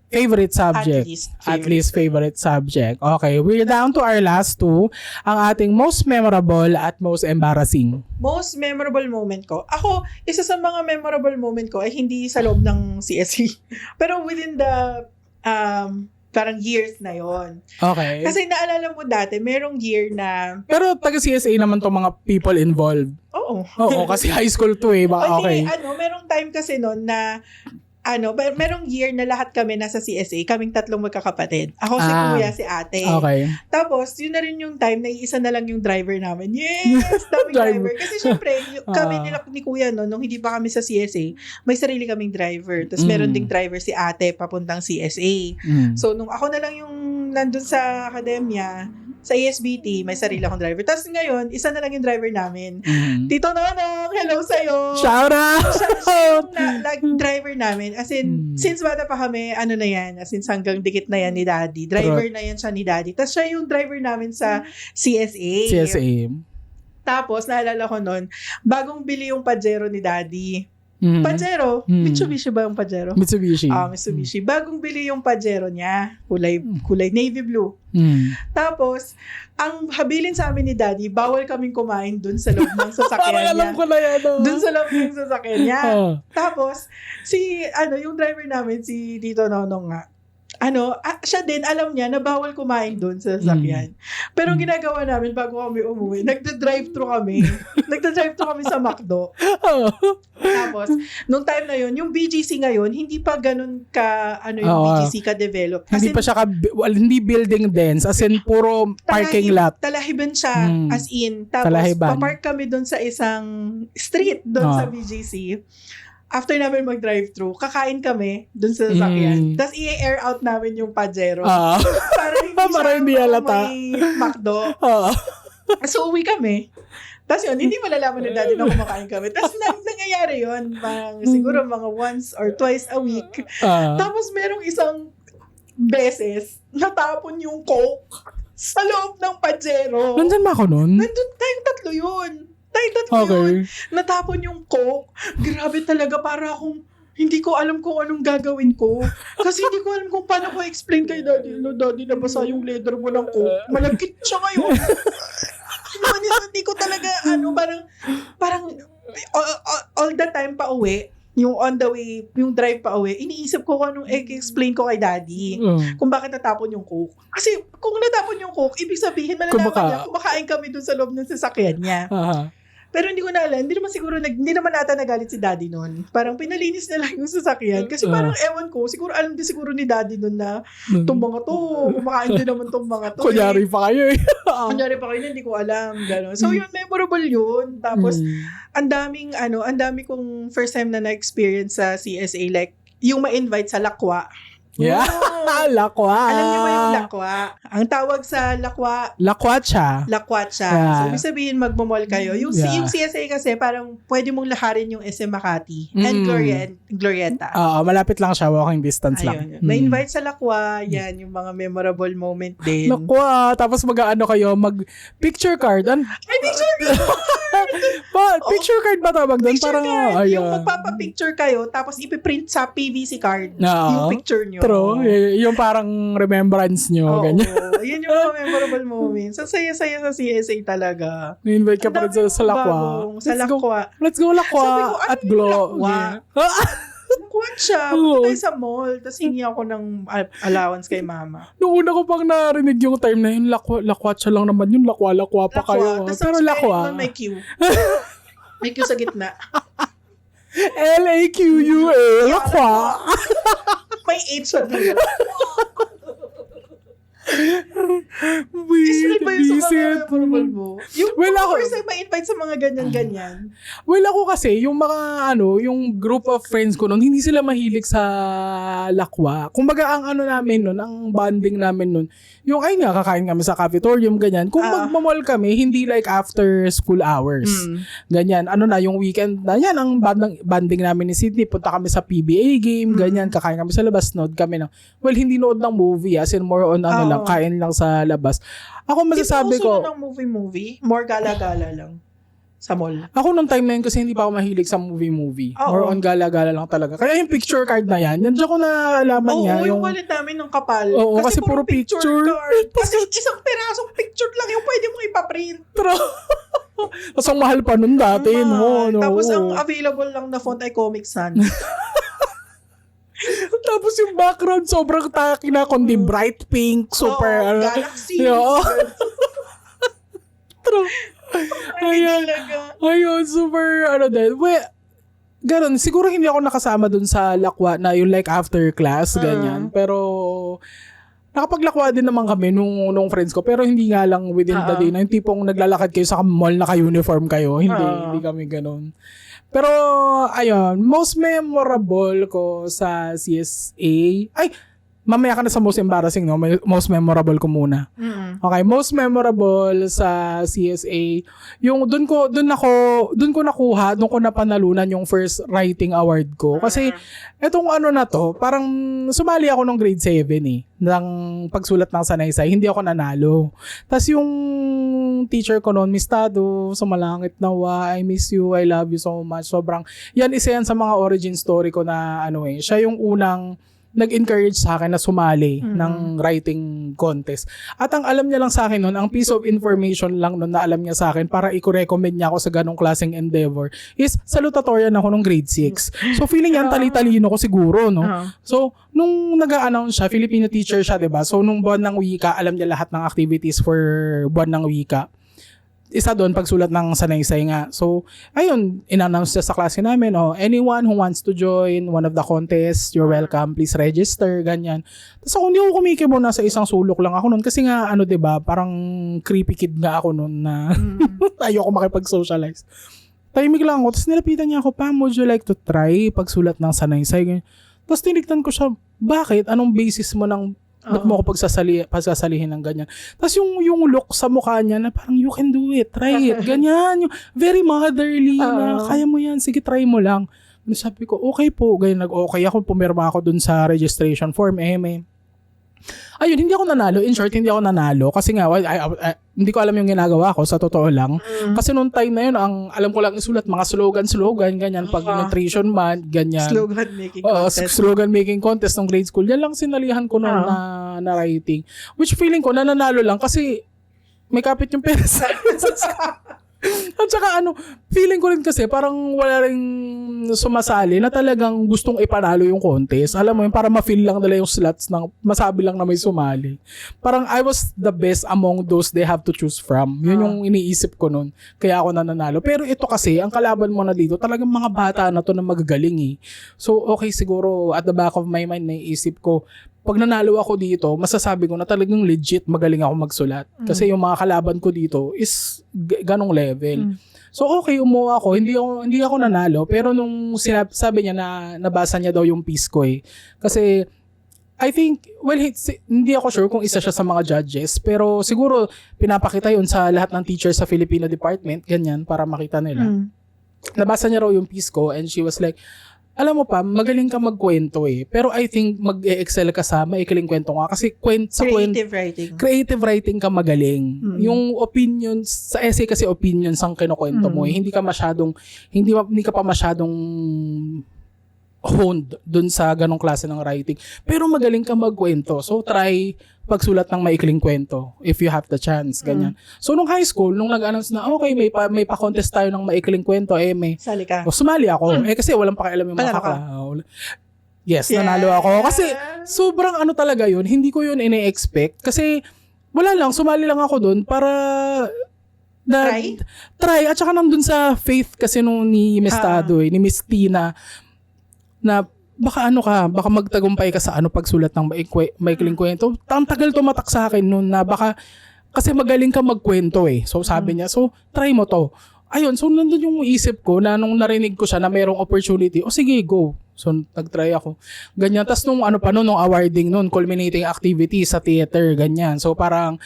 favorite subject. At least favorite subject. Okay, we're down to our last two. Ang ating most memorable at most embarrassing. Most memorable moment ko. Ako, isa sa mga memorable moment ko ay hindi sa loob ng CSE. Pero within the parang years na yon. Okay. Kasi naalala mo dati, merong year na... Pero taga-CSA naman tong mga people involved. Oo, kasi high school to Okay. Merong time kasi noon na merong year na lahat kami nasa CSA, kaming tatlong magkakapatid. Ako, si kuya, si ate. Okay. Tapos, yun na rin yung time na iisa na lang yung driver namin. Yes! Daming driver. Kasi syempre, kami ni kuya, nung hindi pa kami sa CSA, may sarili kaming driver. Tapos meron ding driver si ate papuntang CSA. So, nung ako na lang yung nandun sa akademya, sa ASBT, may sarili akong driver. Tapos ngayon, isa na lang yung driver namin. Tito Nonong, hello sa'yo! Shout out! Siya yung driver namin. As in, since bata pa kami, na yan, as in hanggang dikit na yan ni Daddy. Driver na yan siya ni Daddy. Tapos siya yung driver namin sa CSA. Tapos, naalala ko nun, bagong bili yung Pajero ni Daddy. Pajero? Mitsubishi ba yung Pajero? Mitsubishi. Mitsubishi. Bagong bili yung Pajero niya. Kulay navy blue. Tapos, ang habilin sa amin ni Daddy, bawal kaming kumain dun sa loob ng sasakyan niya. Alam ko na yan. Dun sa loob ng sasakyan niya. Tapos, yung driver namin, si Tito Nonong nga, siya din, alam niya na bawal kumain doon sa sasakyan. Pero ang ginagawa namin bago kami umuwi, nagda-drive-thru kami sa McDo. Tapos, nung time na yun, yung BGC ngayon, hindi pa ganun yung BGC ka-develop. Hindi pa siya hindi building dense, as in puro parking lot. Talahiban siya, as in. Tapos, papark kami doon sa isang street doon sa BGC. After namin mag-drive-thru, kakain kami dun sa sasakyan. Tapos i-air out namin yung Pajero. Para hindi halata. May McDo. So, uwi kami. Tapos yun, hindi malalaman ng daddy na kumakain kami. Tapos nangyayari yun. Siguro mga once or twice a week. Tapos merong isang beses, natapon yung Coke sa loob ng Pajero. Nandun ba ako nun? Nandun tayong tatlo yun. Yun. Natapon yung Coke. Grabe talaga, para akong hindi ko alam kung anong gagawin ko. Kasi hindi ko alam kung paano ko explain kay daddy. Daddy, nabasa yung leather mo ng Coke. Malagkit siya ngayon. Hindi ko talaga, parang all the time pa uwi, yung on the way, yung drive pa uwi, iniisip ko kung anong explain ko kay daddy kung bakit natapon yung Coke. Kasi kung natapon yung Coke, ibig sabihin malalaman niya kumakain kami dun sa loob ng sasakyan niya. Pero hindi ko na alam, hindi naman ata nagalit si daddy nun. Parang pinalinis na lang yung sasakyan. Kasi parang ewan ko, siguro alam din siguro ni daddy nun na itong mga to, kumakain din naman itong mga to. Kunyari pa kayo Kunyari pa kayo, hindi ko alam. Gano'n. So yun, memorable yun. Tapos, ang dami kong first time na na-experience sa CSA, like, yung ma-invite sa Lakwa. Yeah. Lakwa. Alam niyo ba yung Lakwa? Ang tawag sa Lakwa, Lakwacha. Yeah. So, ibig sabihin, magmamall kayo. Yung CSA kasi, parang pwede mong laharin yung SM Makati and Glorieta. Malapit lang siya, walking distance lang. May-invite sa Lakwa, yan, yung mga memorable moment din. Lakwa, tapos kayo, mag-picture card. Ay, picture card! Picture card ba tawag doon? Picture card. Yung magpapapicture kayo, tapos ipiprint sa PVC card yung picture nyo. True. Yung parang remembrance nyo. Ganyan. Yun yung mga memorable moments. Ang saya-saya sa CSA talaga. Na-invite ka pa rin sa Lakwa. Let's go Lakwa at Glo. Lakwa siya. Punta tayo sa mall. Tapos hingi ako ng allowance kay mama. Noong una ko pang narinig yung time na yun, Lakwa siya lang naman yun. Lakwa pa kayo. Pero Lakwa. May Q. May Q sa gitna. L-A-Q-U-A. Lakwa. May H sa dulo. Weird. Ba yung sa mga memorable mo? Yung ako first time ma-invite sa mga ganyan-ganyan. Well, ako kasi, yung mga, yung group of friends ko nun, hindi sila mahilig sa Lakwa. Kumbaga, ang namin nun, ang bonding namin nun, yung, kakain kami sa cafetorium, ganyan. Kung magmamall kami, hindi like after school hours. Ganyan. Yung weekend na, yan, ang bonding namin ni Sydney. Punta kami sa PBA game, ganyan. Kakain kami sa labas, nood kami ng, hindi nood ng movie, as in more on, kain lang sa labas. Ako masasabi ko, ng movie, more gala-gala lang sa mall. Ako nung time na yun kasi hindi pa ako mahilig sa movie. More on gala-gala lang talaga. Kaya yung picture card na yan, nandiyan ko na alaman niya. Yung wallet namin ng kapal. Kasi puro picture card. Kasi isang perasong picture lang yung pwede mong ipaprint. Tapos ang mahal pa nun dati. Tapos ang available lang na font ay Comic Sans. Tapos yung background sobrang taki na, kundi bright pink, super, Galaxy. True. Ayun, super, din. Ganon, siguro hindi ako nakasama dun sa Lakwa na yung like after class, ganyan. Pero, nakapaglakwa din naman kami nung friends ko, pero hindi nga lang within the day na yung tipong naglalakad kayo sa mall, naka-uniform kayo. Hindi kami ganon. Pero, ayun, most memorable ko sa CSA, mamaya ka na sa most embarrassing, no? Most memorable ko muna. Okay, most memorable sa CSA, yung doon ko nakuha, doon ko napanalunan yung first writing award ko. Kasi, etong na to, parang sumali ako nung grade 7 ng pagsulat ng sanaysay, hindi ako nanalo. Tapos yung teacher ko noon, Miss Tado, sumalangit nawa, I miss you, I love you so much. Sobrang, isa yan sa mga origin story ko na siya yung unang nag-encourage sa akin na sumali ng writing contest. At ang alam niya lang sa akin noon, ang piece of information lang noon na alam niya sa akin para i-recommend niya ako sa ganong klaseng endeavor is salutatorian ako nung grade 6. So feeling niya tali-talino ko siguro, no? So nung nag-a-announce siya, Filipino teacher siya, 'di ba? So nung buwan ng wika, alam niya lahat ng activities for buwan ng wika. Isa doon pagsulat ng sanaysay nga. So, ayun, in-announce siya sa klase namin, anyone who wants to join one of the contests, you're welcome, please register, ganyan. Tapos ako, hindi ako kumikibo, nasa isang sulok lang ako noon. Kasi nga, 'di ba, parang creepy kid nga ako noon na ayoko makipag-socialize. Tahimik lang ako. Tapos nilapitan niya ako, Pam, would you like to try pagsulat ng sanaysay? Ganyan. Tapos tinignan ko siya, bakit? Anong basis mo ng ba't mo ako pagsasalihin ng ganyan? Tapos yung look sa mukha niya na parang you can do it, try it, ganyan. Yung very motherly na kaya mo yan, sige try mo lang. Sabi ko, okay po. Ganyan, nag-okay ako, pumirma ako dun sa registration form, Ayun, hindi ako nanalo. In short, hindi ako nanalo. Kasi nga, hindi ko alam yung ginagawa ko, sa totoo lang. Kasi noong time na yun, ang alam ko lang isulat, mga slogan, ganyan. Pag nutrition month, ganyan. Slogan making contest. Slogan making contest ng grade school. Yan lang sinalihan ko noon na writing. Which feeling ko, nananalo lang kasi may kapit yung pera sa At saka feeling ko rin kasi parang wala ring sumasali na talagang gustong ipanalo yung contest. Alam mo yun, para ma-fill lang nila yung slots ng masabi lang na may sumali. Parang I was the best among those they have to choose from. Yun yung iniisip ko nun. Kaya ako nananalo. Pero ito kasi, ang kalaban mo na dito, talagang mga bata na to na magagaling . So okay, siguro at the back of my mind, naiisip ko, pag nanalo ako dito, masasabi ko na talagang legit magaling ako magsulat. Kasi yung mga kalaban ko dito is ganong level. So okay, umuha ako. Hindi ako nanalo. Pero nung sabi niya na nabasa niya daw yung piece ko . Kasi I think, hindi ako sure kung isa siya sa mga judges. Pero siguro pinapakita yun sa lahat ng teachers sa Filipino department. Ganyan, para makita nila. Nabasa niya raw yung piece ko and she was like, alam mo pa, magaling ka magkwento pero I think mag-excel ka sa maikling kwento nga kasi creative writing ka magaling. Yung opinions sa essay kasi opinions ang kinukwento mo hindi ka pa masyadong honed dun sa ganong klase ng writing. Pero magaling ka magkwento. So try pagsulat ng maikling kwento if you have the chance, ganyan. So nung high school, nung nag-announce na okay, may pa-contest tayo ng maikling kwento, sali ka. Sumali ako. Kasi walang pakialam yung mga Yes, nanalo ako. Kasi sobrang talaga yun, hindi ko yun ine-expect. Kasi wala lang, sumali lang ako dun para try. At saka nandun sa faith kasi nung ni Miss Tado, ni Miss Tina, na baka baka magtagumpay ka sa pagsulat ng maikling kwento. Ang tagal tumatak sa akin noon na baka kasi magaling ka magkwento So sabi niya, so try mo to. Ayun, so nandun yung isip ko na nung narinig ko siya na mayroong opportunity, sige, go. So nag-try ako. Ganyan. Tapos nung nung awarding culminating activity sa theater, ganyan. So parang,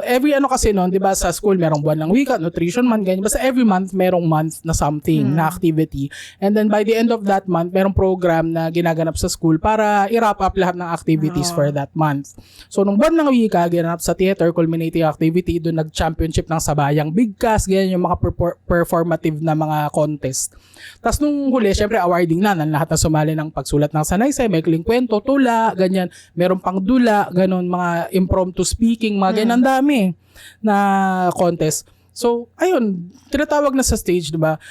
every kasi di ba sa school merong buwan ng wika, nutrition month, ganyan. Basta every month merong month na something, na activity. And then by the end of that month, merong program na ginaganap sa school para i-wrap up lahat ng activities for that month. So nung buwan ng wika, ginanap sa theater, culminating activity, doon nag-championship ng sabayang bigkas, ganyan yung mga performative na mga contest. Tapos nung huli, syempre awarding na lahat na sumali ng pagsulat ng sanaysay, maikling kwento, tula, ganyan. Meron pang dula, ganon, mga impromptu speaking, mga ganyan, dami na contest. So, ayun, tinatawag na sa stage, diba?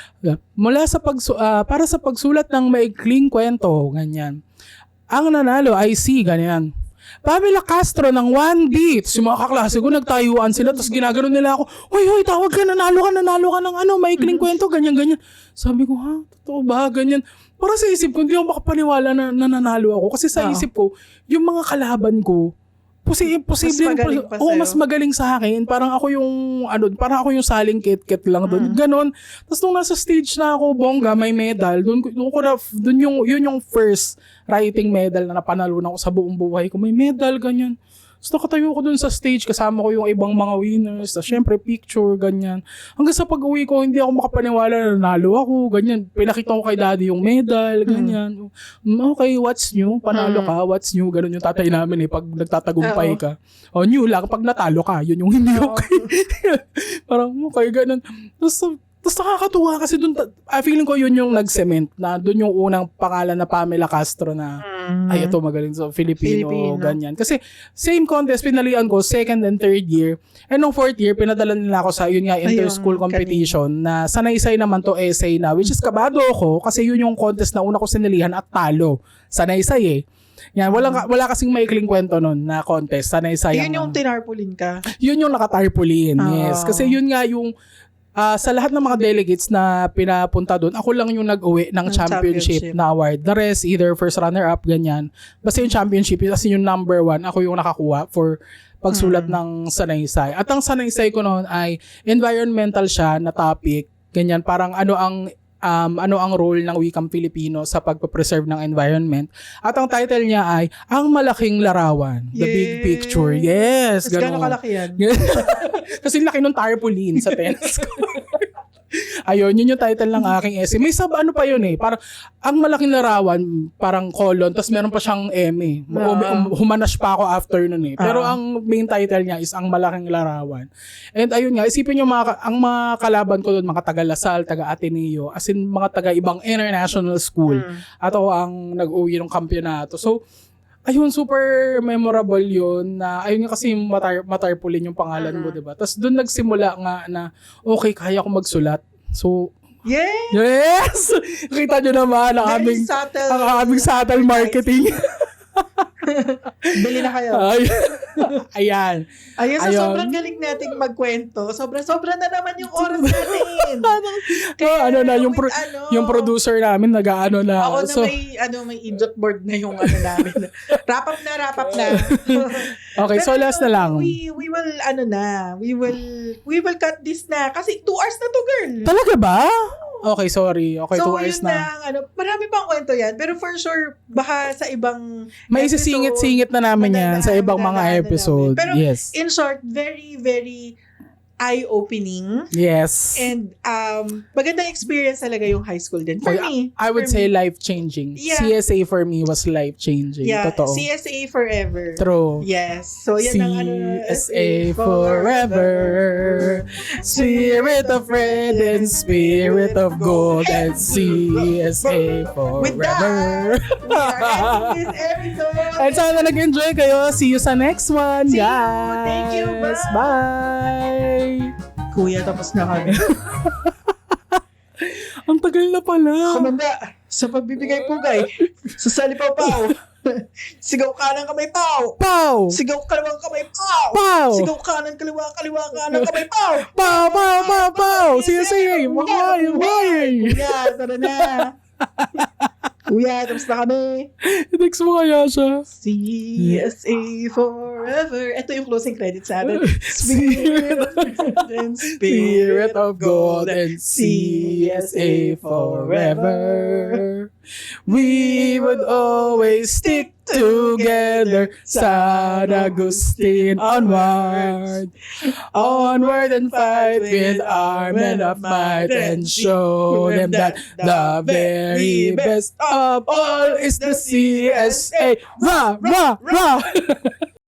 Mula sa para sa pagsulat ng maikling kwento, ganyan. Ang nanalo ay ganyan. Pamela Castro ng 1D. Tapos yung mga kaklase ko, nagtayuan sila. Tapos ginagano nila ako, hoy, tawag ka, nanalo ka ng maikling kwento, ganyan. Sabi ko, totoo ba? Ganyan. Para sa isip ko, hindi ako makapaniwala na nanalo ako. Kasi sa isip ko, yung mga kalaban ko, posible mas magaling sa akin. Parang ako yung saling kit-kit lang doon. Ganon. Tapos nung nasa stage na ako, bongga, may medal. Yun yung first writing medal na napanalunan ko sa buong buhay ko. May medal, ganyan. So nakatayo ko dun sa stage, kasama ko yung ibang mga winners, syempre picture, ganyan. Hanggang sa pag-uwi ko, hindi ako makapaniwala na nanalo ako, ganyan. Pinakita ko kay daddy yung medal, ganyan. Okay, what's new? Panalo ka, what's new? Ganun yung tatay namin pag nagtatagumpay ka. New lang, pag natalo ka, yun yung hindi okay. Parang okay, ganun. Tapos nakakatuwa kasi dun, feeling ko yun yung nag-cement na dun yung unang pangalan na Pamela Castro na ay ito magaling sa Filipino, ganyan. Kasi same contest, pinalian ko, second and third year. And nung fourth year, pinadala nila ako sa, yun nga, inter-school competition na sanaysay naman to essay na, which is kabado ako kasi yun yung contest na una ko sinalihan at talo. Sanaysay eh. Yan, wala kasing maikling kwento nun na contest. Sanaysay. Yun yung tinarpaulin ka? Yun yung nakatarpaulin, yes. Kasi yun nga yung sa lahat ng mga delegates na pinapunta doon, ako lang yung nag-uwi ng championship na award. The rest, either first runner-up, ganyan. Basta yung championship, kasi yung number 1, ako yung nakakuha for pagsulat ng sanaysay. At ang sanaysay ko noon ay environmental siya na topic. Ganyan, parang ano ang role ng wikang Filipino sa pagpapreserve ng environment. At ang title niya ay Ang Malaking Larawan. The Big Picture. Yes. Mas gano'ng kalaki yan? Kasi laki nung tarpaulin sa tennis ko. Ayun, yun yung title ng aking essay. May ano pa yun eh. Parang, ang malaking larawan, parang colon, tapos meron pa siyang M eh. Humanash pa ako after nun eh. Pero ang main title niya is Ang Malaking Larawan. And ayun nga, isipin nyo ang mga kalaban ko doon, mga taga Lasal, taga Ateneo, as in mga taga ibang international school. At ako ang nag-uwi ng kampyonato. So, ayun, super memorable yun na ayun nga kasi matarpulin yung pangalan mo, diba? Tapos doon nagsimula nga na okay, kaya ko magsulat. So, yes! Kita nyo naman ang aming subtle marketing. Bili na kayo. Ayan. So sobrang galing nating magkwento. Sobra na naman yung oras natin. Kaya, yung producer namin nag-aano na. Ako na may idiot board na yung namin. Wrap up na. Okay, so last na lang. We will cut this na kasi 2 hours na to, girl. Talaga ba? Okay, sorry. Okay, 2 hours na. Marami pang kwento yan. Pero for sure, baka sa ibang may isisingit-singit na namin yan sa ibang mga episode. Pero yes. In short, very, very eye-opening. Yes. And magandang experience talaga yung high school din. For me. I would say life-changing. Yeah. CSA for me was life-changing. Yeah. Totoo. CSA forever. True. Yes. So yan ang CSA forever. Spirit of red and spirit of gold and CSA forever. With that, we are ending this episode. And sana nag-enjoy kayo. See you sa next one, guys. Thank you. Bye. Kuya, tapos na kami. Ang tagal na pala. Kumanda, sa pagbibigay pugay, sa salipaw-paw. Sigaw kanan kamay paw. Paw. Sigaw kalawang kamay paw. Paw. Sigaw kanan kaliwa kanan kamay paw. Paw. Sige. Kuya, tara na. Kuya, tapos na kami. I-text mo kaya siya. CSA forever. Ito yung closing credits sa atin. Spirit of gold and CSA forever. We would always stick together. San Agustin onward. Onward and fight with our men of might and show them that the very best of all is the CSA. Rah, rah, rah.